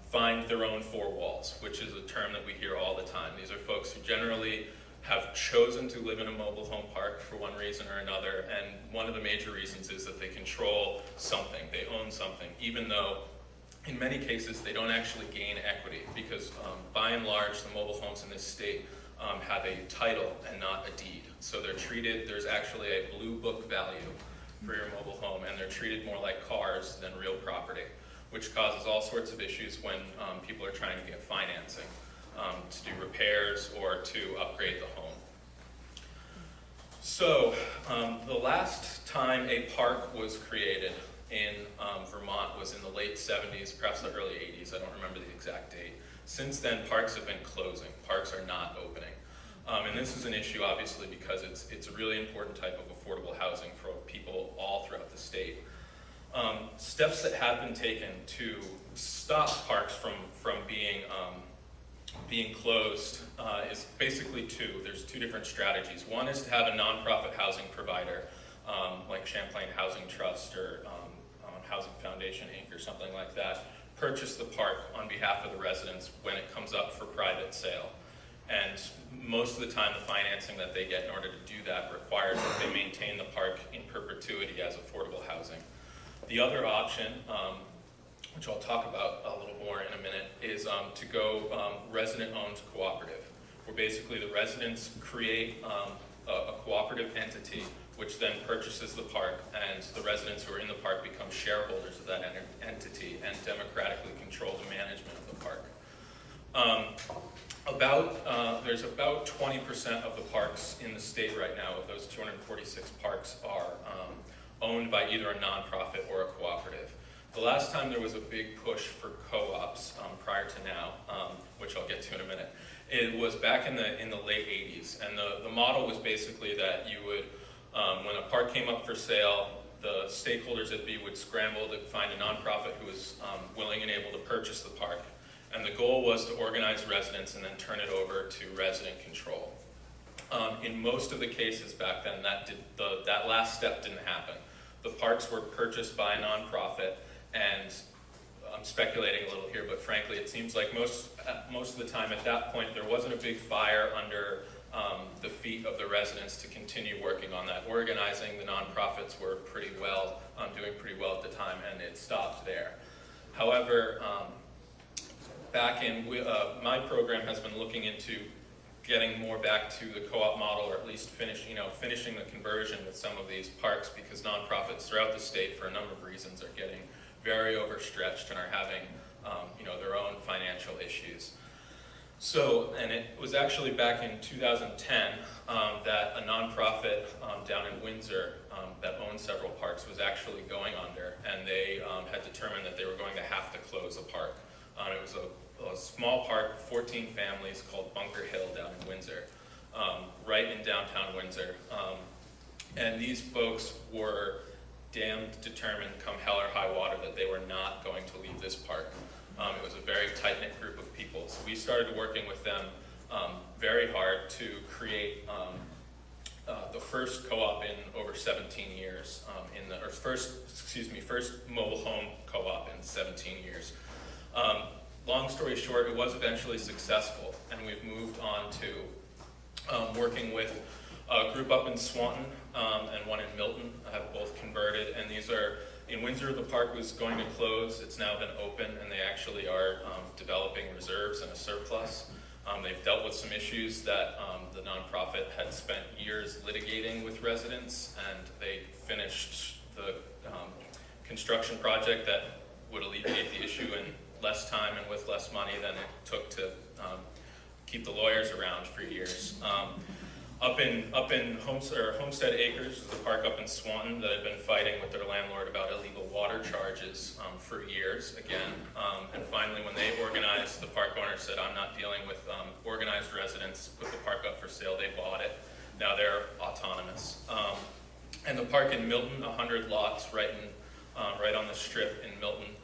find their own four walls, which is a term that we hear all the time. These are folks who generally have chosen to live in a mobile home park for one reason or another, and one of the major reasons is that they control something, they own something, even though in many cases they don't actually gain equity, because by and large the mobile homes in this state have a title and not a deed. So they're treated, there's actually a blue book value for your mobile home, and they're treated more like cars than real property, which causes all sorts of issues when people are trying to get financing to do repairs or to upgrade the home. So the last time a park was created in Vermont was in the late 70s, perhaps the early 80s, I don't remember the exact date. Since then, parks have been closing. Parks are not opening. And this is an issue, obviously, because it's a really important type of affordable housing for people all throughout the state. Steps that have been taken to stop parks from being closed is basically two. There's two different strategies. One is to have a nonprofit housing provider, like Champlain Housing Trust or Housing Foundation, Inc., or something like that, purchase the park on behalf of the residents when it comes up for private sale. And most of the time, the financing that they get in order to do that requires that they maintain the park in perpetuity as affordable housing. The other option, which I'll talk about a little more in a minute, is to go resident-owned cooperative, where basically the residents create a cooperative entity which then purchases the park, and the residents who are in the park become shareholders of that entity and democratically control the management of the park. There's about 20% of the parks in the state right now, of those 246 parks, are owned by either a nonprofit or a cooperative. The last time there was a big push for co-ops, prior to now, which I'll get to in a minute, it was back in the late 80s, and the model was basically that you would, when a park came up for sale, the stakeholders at B would scramble to find a nonprofit who was willing and able to purchase the park. And the goal was to organize residents and then turn it over to resident control. In most of the cases back then, that last step didn't happen. The parks were purchased by a nonprofit, and I'm speculating a little here, but frankly, it seems like most of the time at that point, there wasn't a big fire under the feet of the residents to continue working on that. Organizing, the nonprofits were doing pretty well at the time, and it stopped there. However, my program has been looking into getting more back to the co-op model, or at least finishing the conversion with some of these parks, because nonprofits throughout the state, for a number of reasons, are getting very overstretched and are having their own financial issues. So, and it was actually back in 2010 that a nonprofit down in Windsor that owned several parks was actually going under, and they had determined that they were going to have to close a park. It was a small park, 14 families, called Bunker Hill down in Windsor, right in downtown Windsor. And these folks were damned determined, come hell or high water, that they were not going to leave this park. It was a very tight-knit group of people. So we started working with them very hard to create the first co-op in over 17 years, first mobile home co-op in 17 years. Long story short, it was eventually successful, and we've moved on to working with a group up in Swanton and one in Milton. Have both converted, and these are, in Windsor, the park was going to close. It's now been open, and they actually are developing reserves and a surplus. They've dealt with some issues that the nonprofit had spent years litigating with residents, and they finished the construction project that would alleviate the issue in less time and with less money than it took to keep the lawyers around for years. Up in Homestead Acres, the park up in Swanton, that had been fighting with their landlord about illegal water charges for years again. And finally, when they organized, the park owner said, "I'm not dealing with organized residents," put the park up for sale, they bought it. Now they're autonomous. And the park in Milton, 100 lots right on the strip in Milton,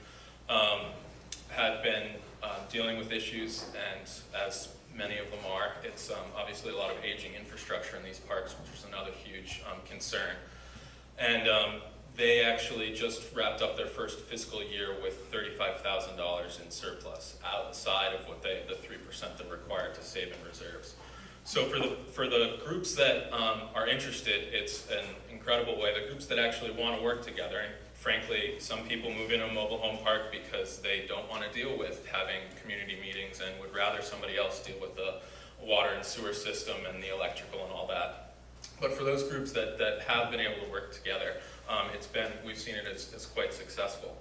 had been dealing with issues, and as many of them are. It's obviously a lot of aging infrastructure in these parks, which is another huge concern. And they actually just wrapped up their first fiscal year with $35,000 in surplus outside of what the 3% they're required to save in reserves. So for the groups that are interested, it's an incredible way. The groups that actually want to work together, and frankly, some people move in a mobile home park because they don't want to deal with having community meetings and would rather somebody else deal with the water and sewer system and the electrical and all that. But for those groups that have been able to work together, we've seen it as quite successful.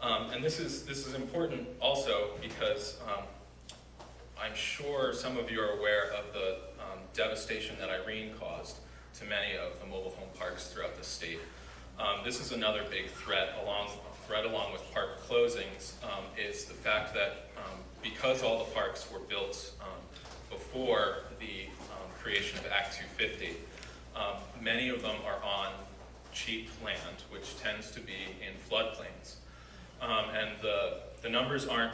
And this is important also because I'm sure some of you are aware of the devastation that Irene caused to many of the mobile home parks throughout the state. This is another big threat along with park closings, is the fact that because all the parks were built before the creation of Act 250, many of them are on cheap land, which tends to be in floodplains. And the numbers aren't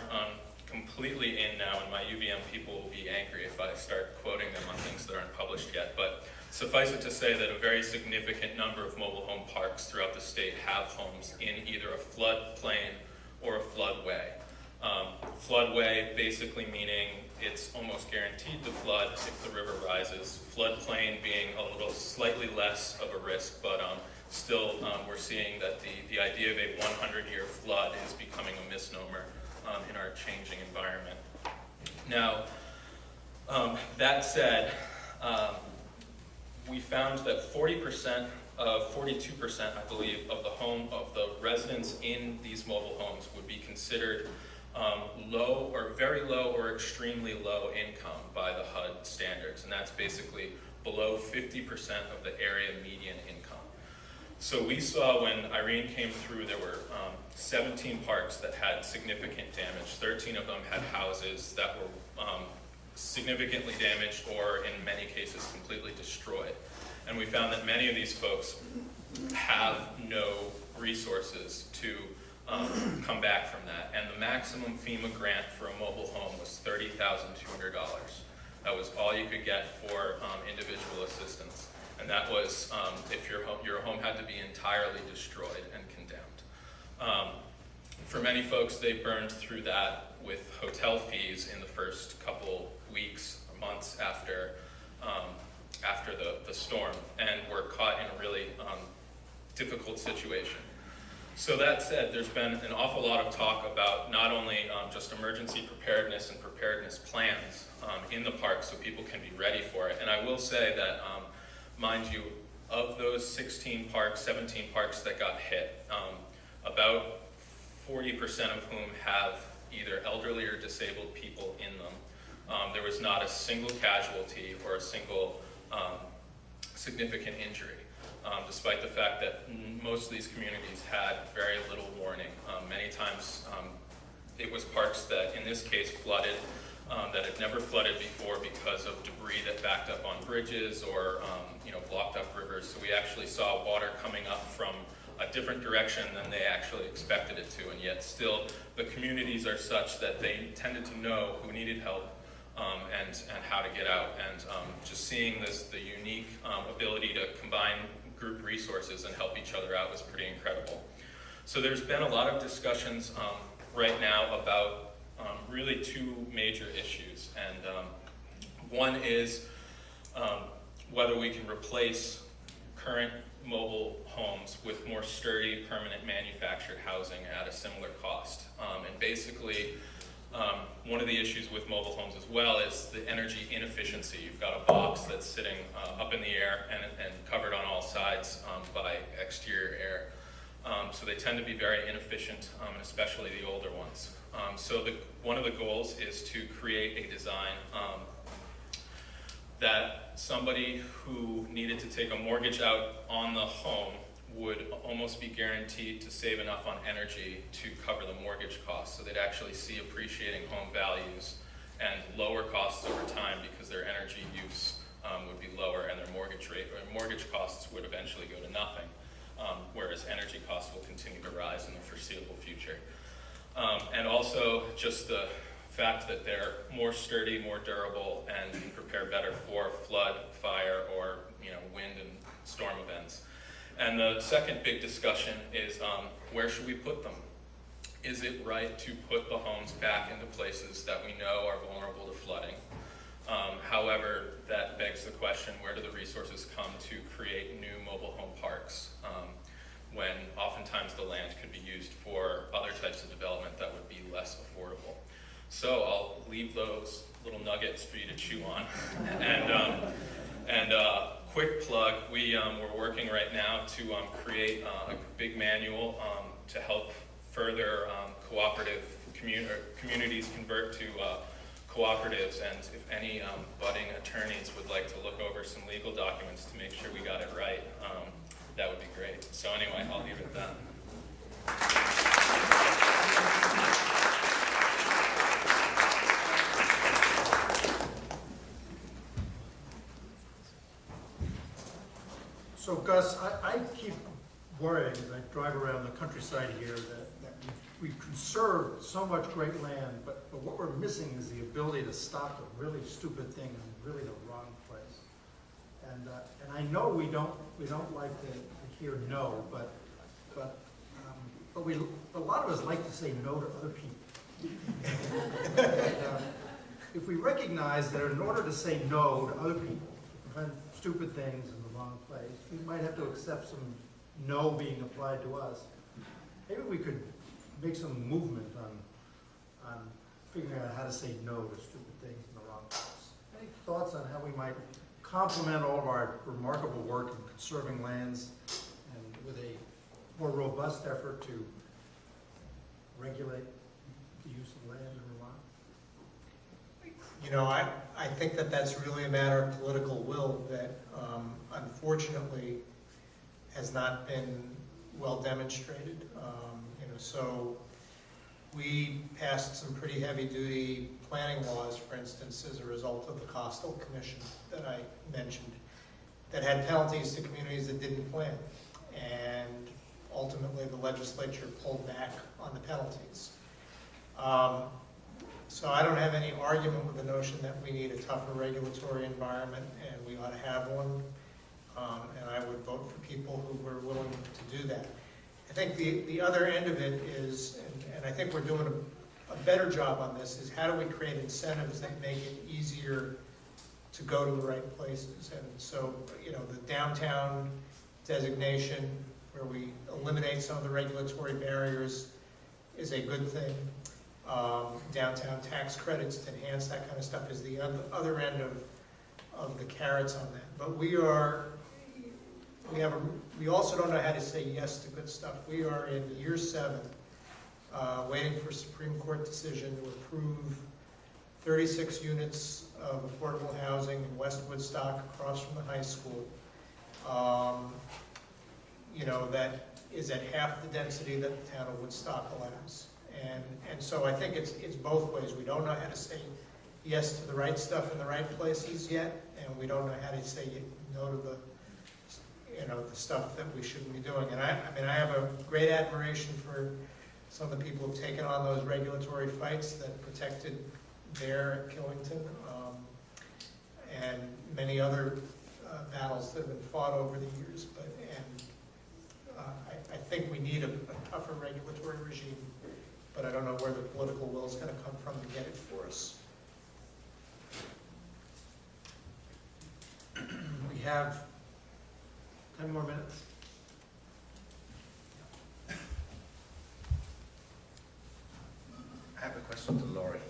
completely in now, and my UVM people will be angry if I start quoting them on things that aren't published yet, but suffice it to say that a very significant number of mobile home parks throughout the state have homes in either a floodplain or a floodway. Floodway basically meaning it's almost guaranteed to flood if the river rises. Floodplain being a little slightly less of a risk, but still we're seeing that the idea of a 100-year flood is becoming a misnomer in our changing environment. Now, that said, we found that 42%, I believe, of the residents in these mobile homes would be considered low or very low or extremely low income by the HUD standards, and that's basically below 50% of the area median income. So we saw when Irene came through, there were 17 parks that had significant damage. 13 of them had houses that were significantly damaged or in many cases completely destroyed. And we found that many of these folks have no resources to come back from that. And the maximum FEMA grant for a mobile home was $30,200. That was all you could get for individual assistance. And that was if your home had to be entirely destroyed and condemned. For many folks, they burned through that with hotel fees in the first couple weeks or months after the storm, and were caught in a really difficult situation. So that said, there's been an awful lot of talk about not only just emergency preparedness and preparedness plans in the park so people can be ready for it. And I will say that, mind you, of those 17 parks that got hit, about 40% of whom have either elderly or disabled people in them. There was not a single casualty or a single significant injury, despite the fact that most of these communities had very little warning. Many times it was parks that, in this case, flooded, that had never flooded before because of debris that backed up on bridges or blocked up rivers. So we actually saw water coming up from a different direction than they actually expected it to, and yet still the communities are such that they tended to know who needed help and how to get out. And just seeing the unique ability to combine group resources and help each other out was pretty incredible. So there's been a lot of discussions right now about really two major issues. And one is whether we can replace current mobile homes with more sturdy, permanent manufactured housing at a similar cost. And basically, one of the issues with mobile homes as well is the energy inefficiency. You've got a box that's sitting up in the air and covered on all sides by exterior air. So they tend to be very inefficient, and especially the older ones. So one of the goals is to create a design that somebody who needed to take a mortgage out on the home would almost be guaranteed to save enough on energy to cover the mortgage costs. So they'd actually see appreciating home values and lower costs over time because their energy use would be lower and their mortgage costs would eventually go to nothing, whereas energy costs will continue to rise in the foreseeable future. And also just the fact that they're more sturdy, more durable, and can prepare better for flood, fire, or wind and storm events. And the second big discussion is where should we put them? Is it right to put the homes back into places that we know are vulnerable to flooding? However, that begs the question, where do the resources come to create new mobile home parks when oftentimes the land could be used for other types of development that would be less affordable? So I'll leave those little nuggets for you to chew on. And quick plug, we're working right now to create a big manual to help further cooperative communities convert to cooperatives, and if any budding attorneys would like to look over some legal documents to make sure we got it right, that would be great. So anyway, I'll leave it at that. So Gus, I keep worrying as I drive around the countryside here that we've conserved so much great land, but what we're missing is the ability to stop a really stupid thing in really the wrong place. And I know we don't like to hear no, but a lot of us like to say no to other people. And, if we recognize that in order to say no to other people, to prevent stupid things in the wrong place, we might have to accept some no being applied to us. Maybe we could make some movement on figuring out how to say no to stupid things in the wrong place. Any thoughts on how we might complement all of our remarkable work in conserving lands and with a more robust effort to regulate the use of land in Vermont? I think that that's really a matter of political will that unfortunately has not been well demonstrated. So we passed some pretty heavy-duty planning laws, for instance, as a result of the Coastal Commission that I mentioned, that had penalties to communities that didn't plan. And ultimately, the legislature pulled back on the penalties. So I don't have any argument with the notion that we need a tougher regulatory environment, and we ought to have one. And I would vote for people who were willing to do that. I think the other end of it is, and I think we're doing a better job on this, is how do we create incentives that make it easier to go to the right places. And so, the downtown designation, where we eliminate some of the regulatory barriers, is a good thing. Downtown tax credits to enhance that kind of stuff is the other end of the carrots on that. But we also don't know how to say yes to good stuff. We are in year 7, waiting for a Supreme Court decision to approve 36 units of affordable housing in West Woodstock across from the high school. That is at half the density that the town of Woodstock allows. And so I think it's both ways. We don't know how to say yes to the right stuff in the right places yet, and we don't know how to say no to the stuff that we shouldn't be doing. And I have a great admiration for some of the people who've taken on those regulatory fights that protected Bear at Killington, and many other battles that have been fought over the years. I think we need a tougher regulatory regime, but I don't know where the political will is going to come from to get it for us. We have 10 more minutes. I have a question to Lori.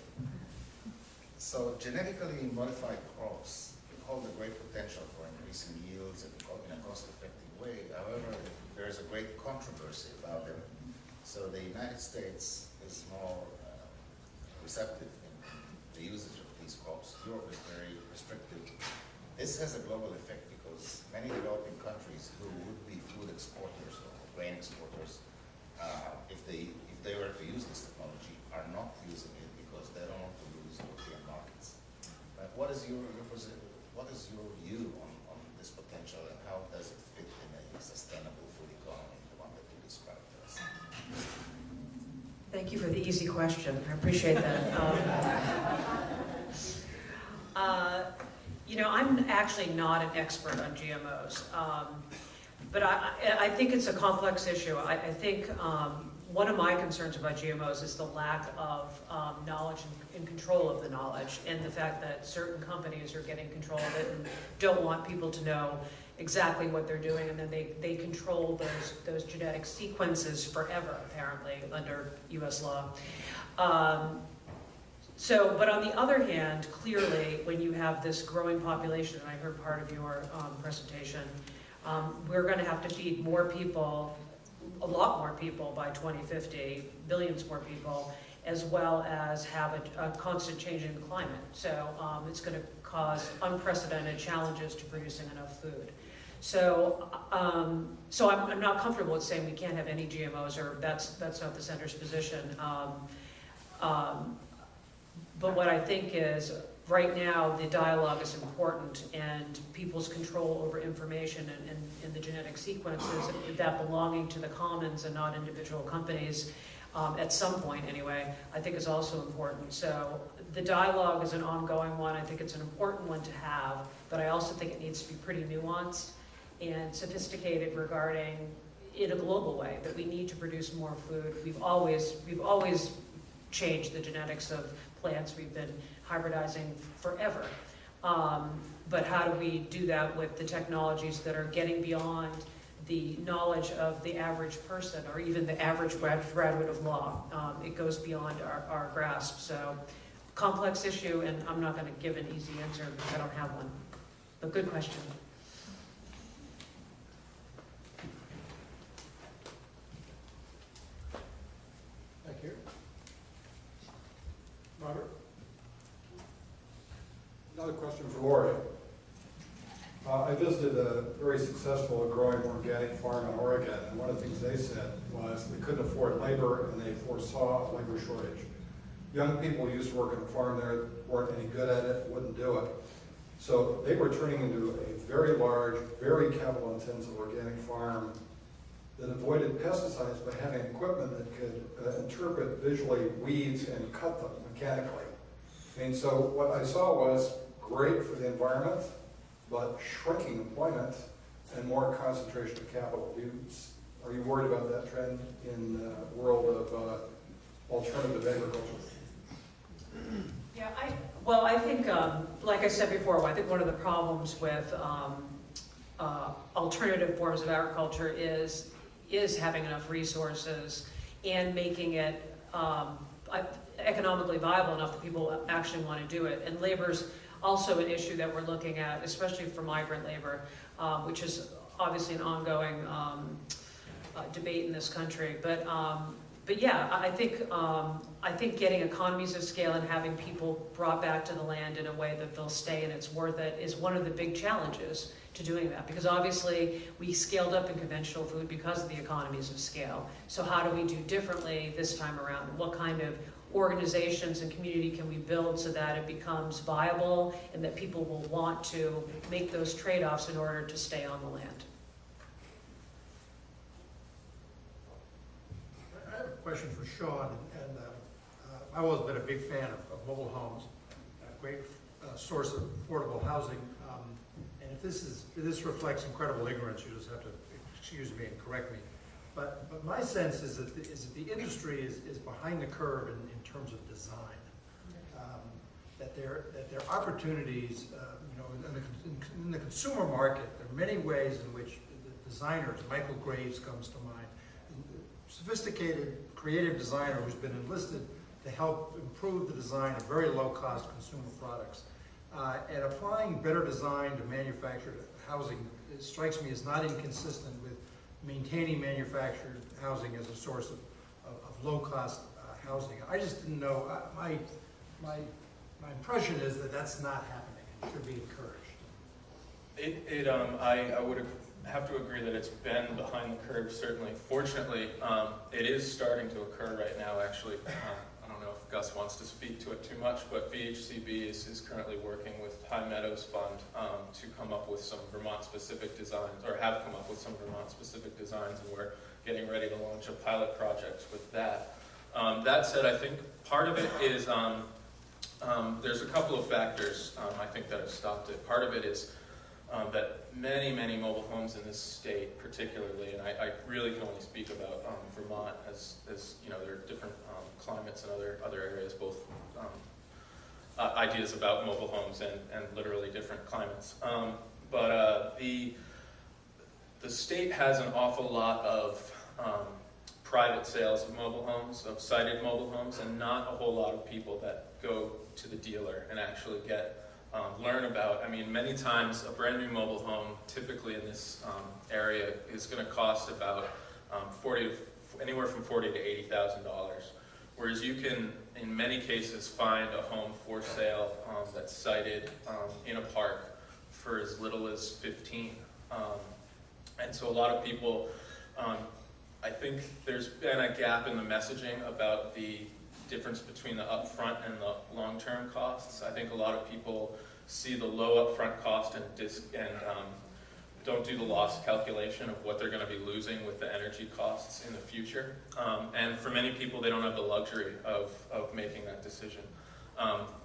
So genetically modified crops hold a great potential for increasing yields in a cost-effective way. However, there is a great controversy about them. So the United States is more receptive in the usage of these crops. Europe is very restrictive. This has a global effect because many developing countries who would be food exporters or grain exporters, if they were to use this technology, are not using it because they don't want to lose European markets. But what is your view on this potential, and how does it fit in a sustainable food economy, the one that you described to us? Thank Thank you for the easy question. I appreciate that. You know, I'm actually not an expert on GMOs, but I think it's a complex issue. I think one of my concerns about GMOs is the lack of knowledge and control of the knowledge, and the fact that certain companies are getting control of it and don't want people to know exactly what they're doing, and then they control those genetic sequences forever, apparently, under US law. But on the other hand, clearly, when you have this growing population, and I heard part of your presentation, we're going to have to feed more people, a lot more people by 2050, billions more people, as well as have a constant change in climate. So it's going to cause unprecedented challenges to producing enough food. So, I'm not comfortable with saying we can't have any GMOs, or that's not the center's position. But what I think is, right now, the dialogue is important, and people's control over information and the genetic sequences, that belonging to the commons and not individual companies, at some point anyway, I think is also important. So the dialogue is an ongoing one. I think it's an important one to have, but I also think it needs to be pretty nuanced and sophisticated regarding, in a global way, that we need to produce more food. We've always changed the genetics of plants. We've been hybridizing forever. But how do we do that with the technologies that are getting beyond the knowledge of the average person, or even the average graduate of law? It goes beyond our grasp. So, complex issue, and I'm not going to give an easy answer because I don't have one. But good question. Thank you. Robert? Another question for Lori. I visited a very successful growing organic farm in Oregon, and one of the things they said was they couldn't afford labor and they foresaw a labor shortage. Young people used to work on a farm there, weren't any good at it, wouldn't do it. So they were turning into a very large, very capital-intensive organic farm that avoided pesticides by having equipment that could interpret visually weeds and cut them mechanically. And so what I saw was great for the environment, but shrinking employment and more concentration of capital. Are you worried about that trend in the world of alternative agriculture? Yeah, I think, like I said before, I think one of the problems with alternative forms of agriculture is having enough resources and making it economically viable enough that people actually want to do it. And labor's also an issue that we're looking at, especially for migrant labor, which is obviously an ongoing debate in this country. But yeah, I think getting economies of scale and having people brought back to the land in a way that they'll stay and it's worth it is one of the big challenges to doing that. Because obviously we scaled up in conventional food because of the economies of scale. So how do we do differently this time around? What kind of organizations and community can we build so that it becomes viable and that people will want to make those trade-offs in order to stay on the land? I have a question for Sean, and I've always been a big fan of mobile homes, a great source of affordable housing. And if this reflects incredible ignorance, you just have to excuse me and correct me. But my sense is that the industry is behind the curve in terms of design. That there are opportunities, in the consumer market. There are many ways in which the designers, Michael Graves comes to mind, sophisticated, creative designer who's been enlisted to help improve the design of very low-cost consumer products. And applying better design to manufactured housing, it strikes me as not inconsistent with maintaining manufactured housing as a source of low-cost housing. I just didn't know, my impression is that that's not happening and should be encouraged. I would have to agree that it's been behind the curve, certainly. Fortunately, it is starting to occur right now, actually. I don't know if Gus wants to speak to it too much, but VHCB is currently working with High Meadows Fund to come up with some Vermont-specific designs, or have come up with some Vermont-specific designs, and we're getting ready to launch a pilot project with that. That said, I think part of it is, there's a couple of factors I think that have stopped it. Part of it is that many mobile homes in this state particularly, and I really can only speak about Vermont as you know, there are different climates and other areas, both ideas about mobile homes and literally different climates. But the state has an awful lot of private sales of mobile homes, of sited mobile homes, and not a whole lot of people that go to the dealer and actually learn about. I mean, many times a brand new mobile home, typically in this area, is going to cost about anywhere from $40,000 to $80,000. Whereas you can, in many cases, find a home for sale that's sited in a park for as little as $15,000. And so a lot of people, I think there's been a gap in the messaging about the difference between the upfront and the long-term costs. I think a lot of people see the low upfront cost and don't do the loss calculation of what they're going to be losing with the energy costs in the future. And for many people, they don't have the luxury of making that decision.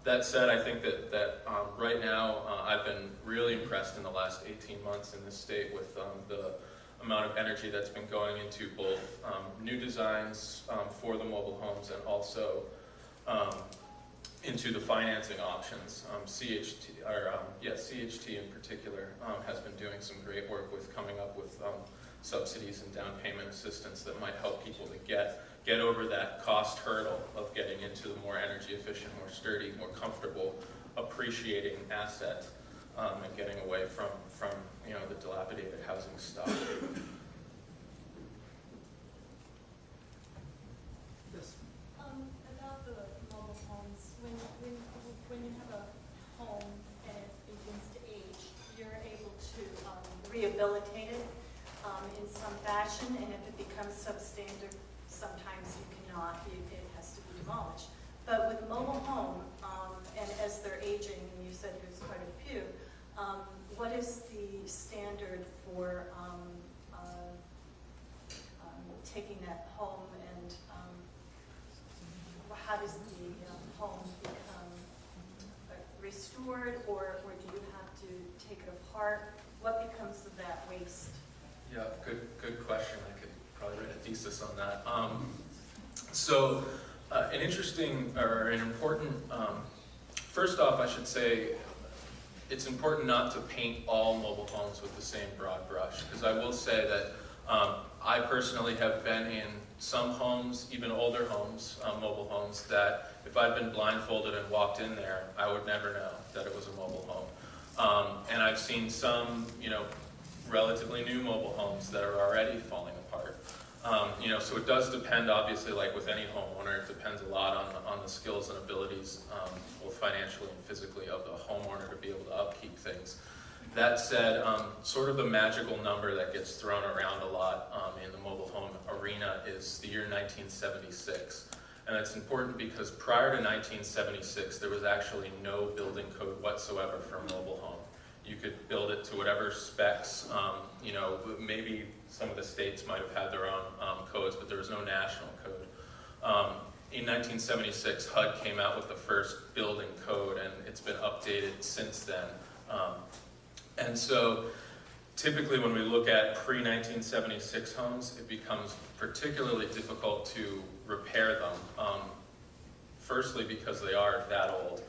That said, I think that right now, I've been really impressed in the last 18 months in this state with the amount of energy that's been going into both new designs for the mobile homes and also into the financing options. CHT in particular has been doing some great work with coming up with subsidies and down payment assistance that might help people to get over that cost hurdle of getting into the more energy efficient, more sturdy, more comfortable, appreciating asset and getting away from you know, the dilapidated housing stock. Yes. About the mobile homes, when you have a home and it begins to age, you're able to rehabilitate it in some fashion, and if it becomes substandard, sometimes you cannot. It has to be demolished. But with mobile home, and as they're aging, and you said there's quite a few, what is the standard for taking that home, and how does the home become restored, or do you have to take it apart? What becomes of that waste? Yeah, good question. I could probably write a thesis on that. So an interesting or an important, first off, I should say, it's important not to paint all mobile homes with the same broad brush, because I will say that I personally have been in some homes, even older homes, mobile homes, that if I'd been blindfolded and walked in there, I would never know that it was a mobile home. And I've seen some, you know, relatively new mobile homes that are already falling apart. You know, so it does depend, obviously, like with any homeowner, it depends a lot on the skills and abilities, both financially and physically, of the homeowner to be able to upkeep things. That said, sort of the magical number that gets thrown around a lot in the mobile home arena is the year 1976. And it's important because prior to 1976, there was actually no building code whatsoever for a mobile home. You could build it to whatever specs, you know, maybe some of the states might have had their own codes, but there was no national code. In 1976, HUD came out with the first building code, and it's been updated since then. And so typically when we look at pre-1976 homes, it becomes particularly difficult to repair them. Firstly, because they are that old.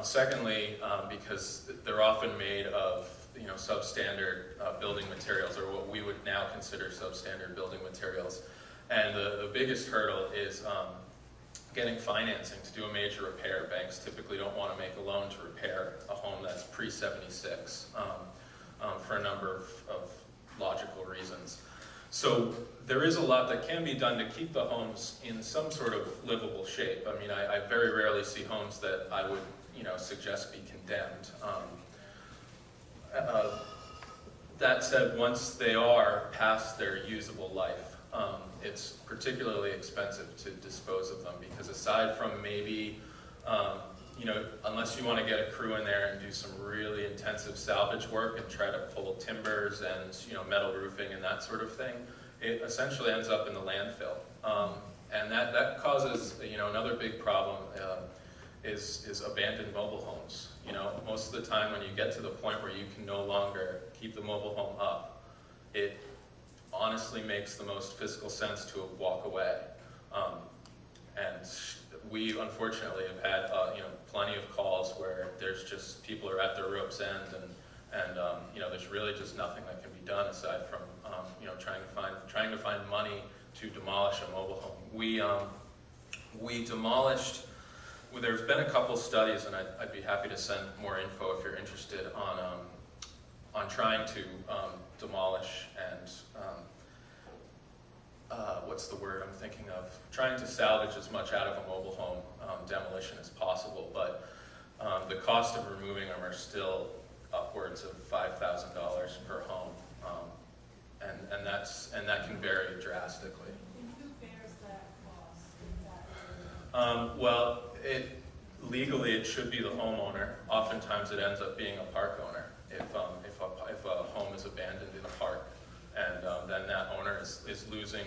Secondly, because they're often made of, you know, substandard building materials, or what we would now consider substandard building materials. And the biggest hurdle is getting financing to do a major repair. Banks typically don't want to make a loan to repair a home that's pre-76 for a number of logical reasons. So there is a lot that can be done to keep the homes in some sort of livable shape. I mean, I very rarely see homes that I would, you know, suggest be condemned. That said, once they are past their usable life, it's particularly expensive to dispose of them, because aside from maybe, you know, unless you want to get a crew in there and do some really intensive salvage work and try to pull timbers and, you know, metal roofing and that sort of thing, it essentially ends up in the landfill. And that causes, another big problem is abandoned mobile homes. Most of the time when you get to the point where you can no longer keep the mobile home up, it honestly makes the most fiscal sense to walk away. And we unfortunately have had plenty of calls where there's just people are at their rope's end, and there's really just nothing that can be done aside from trying to find money to demolish a mobile home. We demolished. Well, there's been a couple studies, and I'd be happy to send more info if you're interested on trying to demolish and what's the word I'm thinking of? Trying to salvage as much out of a mobile home demolition as possible, but the cost of removing them are still upwards of $5,000 per home, and that can vary drastically. And who bears that cost? Well, legally it should be the homeowner. Oftentimes it ends up being a park owner if a home is abandoned in a park, and then that owner is losing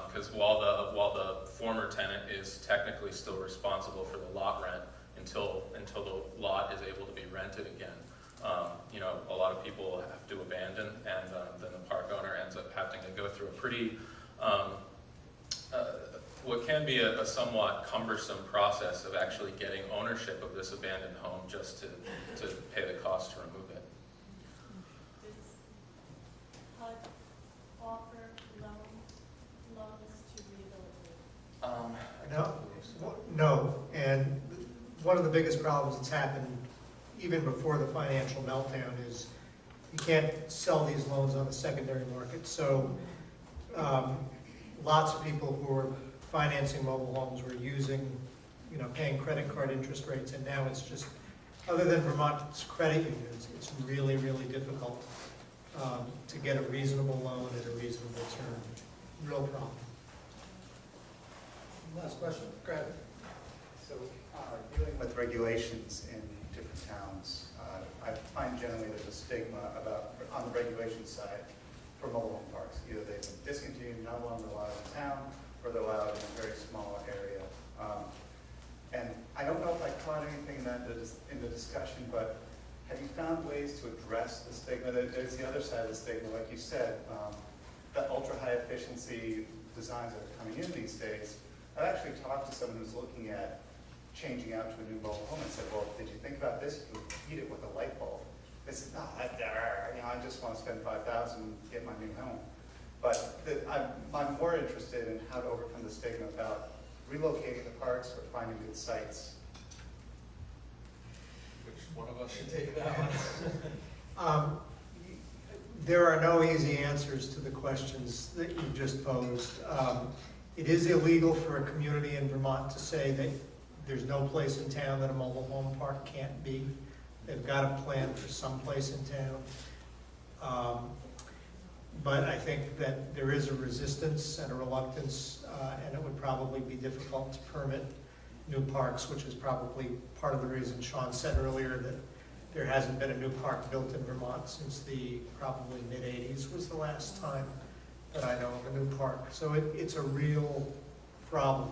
because while the former tenant is technically still responsible for the lot rent until the lot is able to be rented again. A lot of people have to abandon, and then the park owner ends up having to go through a pretty what can be a somewhat cumbersome process of actually getting ownership of this abandoned home just to pay the cost to remove it. Does HUD offer loans to rehabilitate? No, and one of the biggest problems that's happened even before the financial meltdown is you can't sell these loans on the secondary market. So lots of people who are financing mobile homes were using, paying credit card interest rates, and now it's just, other than Vermont's credit unions, it's really, really difficult to get a reasonable loan at a reasonable term. Real problem. Last question, go ahead. So, dealing with regulations in different towns, I find generally there's a stigma on the regulation side for mobile home parks. Either they've been discontinued, no longer allowed in town, or they're allowed in a very small area. And I don't know if I caught anything in the discussion, but have you found ways to address the stigma? There's the other side of the stigma, like you said, the ultra-high efficiency designs that are coming in these days. I've actually talked to someone who's looking at changing out to a new mobile home and said, well, did you think about this? You could heat it with a light bulb. They said, no, I just want to spend $5,000 and get my new home. But I'm more interested in how to overcome the stigma about relocating the parks or finding good sites. Which one of us should take that one? There are no easy answers to the questions that you just posed. It is illegal for a community in Vermont to say that there's no place in town that a mobile home park can't be. They've got a plan for some place in town. But I think that there is a resistance and a reluctance, and it would probably be difficult to permit new parks, which is probably part of the reason Sean said earlier that there hasn't been a new park built in Vermont since the probably mid-'80s was the last time that I know of a new park. So it's a real problem.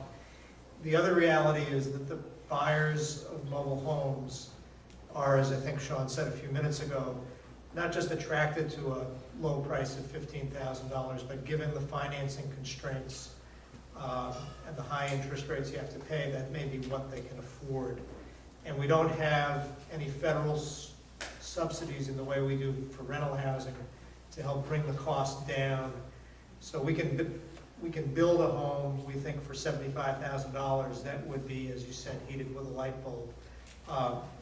The other reality is that the buyers of mobile homes are, as I think Sean said a few minutes ago, not just attracted to a low price of $15,000, but given the financing constraints and the high interest rates you have to pay, that may be what they can afford. And we don't have any federal subsidies in the way we do for rental housing to help bring the cost down. So we can build a home, we think, for $75,000 that would be, as you said, heated with a light bulb.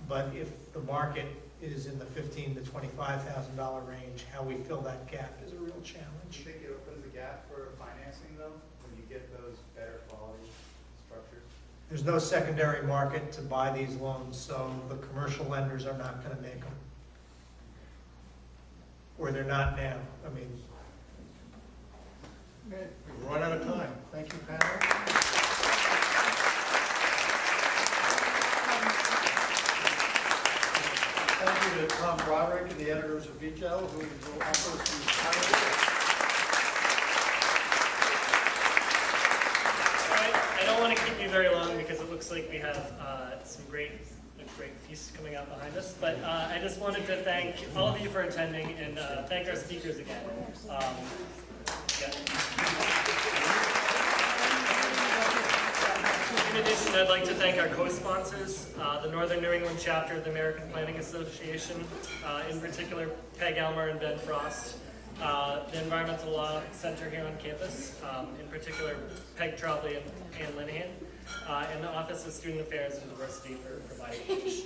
But if the market is in the $15,000 to $25,000 range, how we fill that gap is a real Do challenge. you think it opens a gap for financing, though, when you get those better quality structures? There's no secondary market to buy these loans, so the commercial lenders are not going to make them. Or they're not now. I mean, Okay, we've run out of time. Thank you, panel. Thank you to Tom Broderick and the editors of VJEL who will offer us these titles. all right. very long because it looks like we have some great feast coming out behind us. But I just wanted to thank all of you for attending and thank our speakers again. In addition, I'd like to thank our co-sponsors, the Northern New England chapter of the American Planning Association, in particular Peg Elmer and Ben Frost, the Environmental Law Center here on campus, in particular Peg Trombley and Ann Linehan, and the Office of Student Affairs and Diversity for providing each.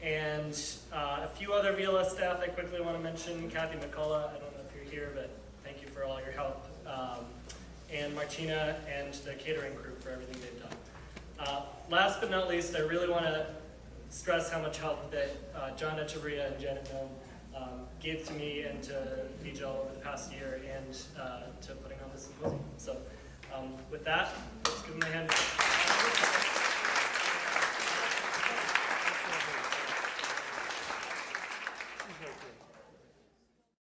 And a few other VLS staff I quickly want to mention. Kathy McCullough, I don't know if you're here, but thank you for all your help. And Martina and the catering crew for everything they've done. Last but not least, I really want to stress how much help that John Echeverria and Janet Milne gave to me and to VJEL over the past year and to putting on this symposium. So with that, let's give them a hand.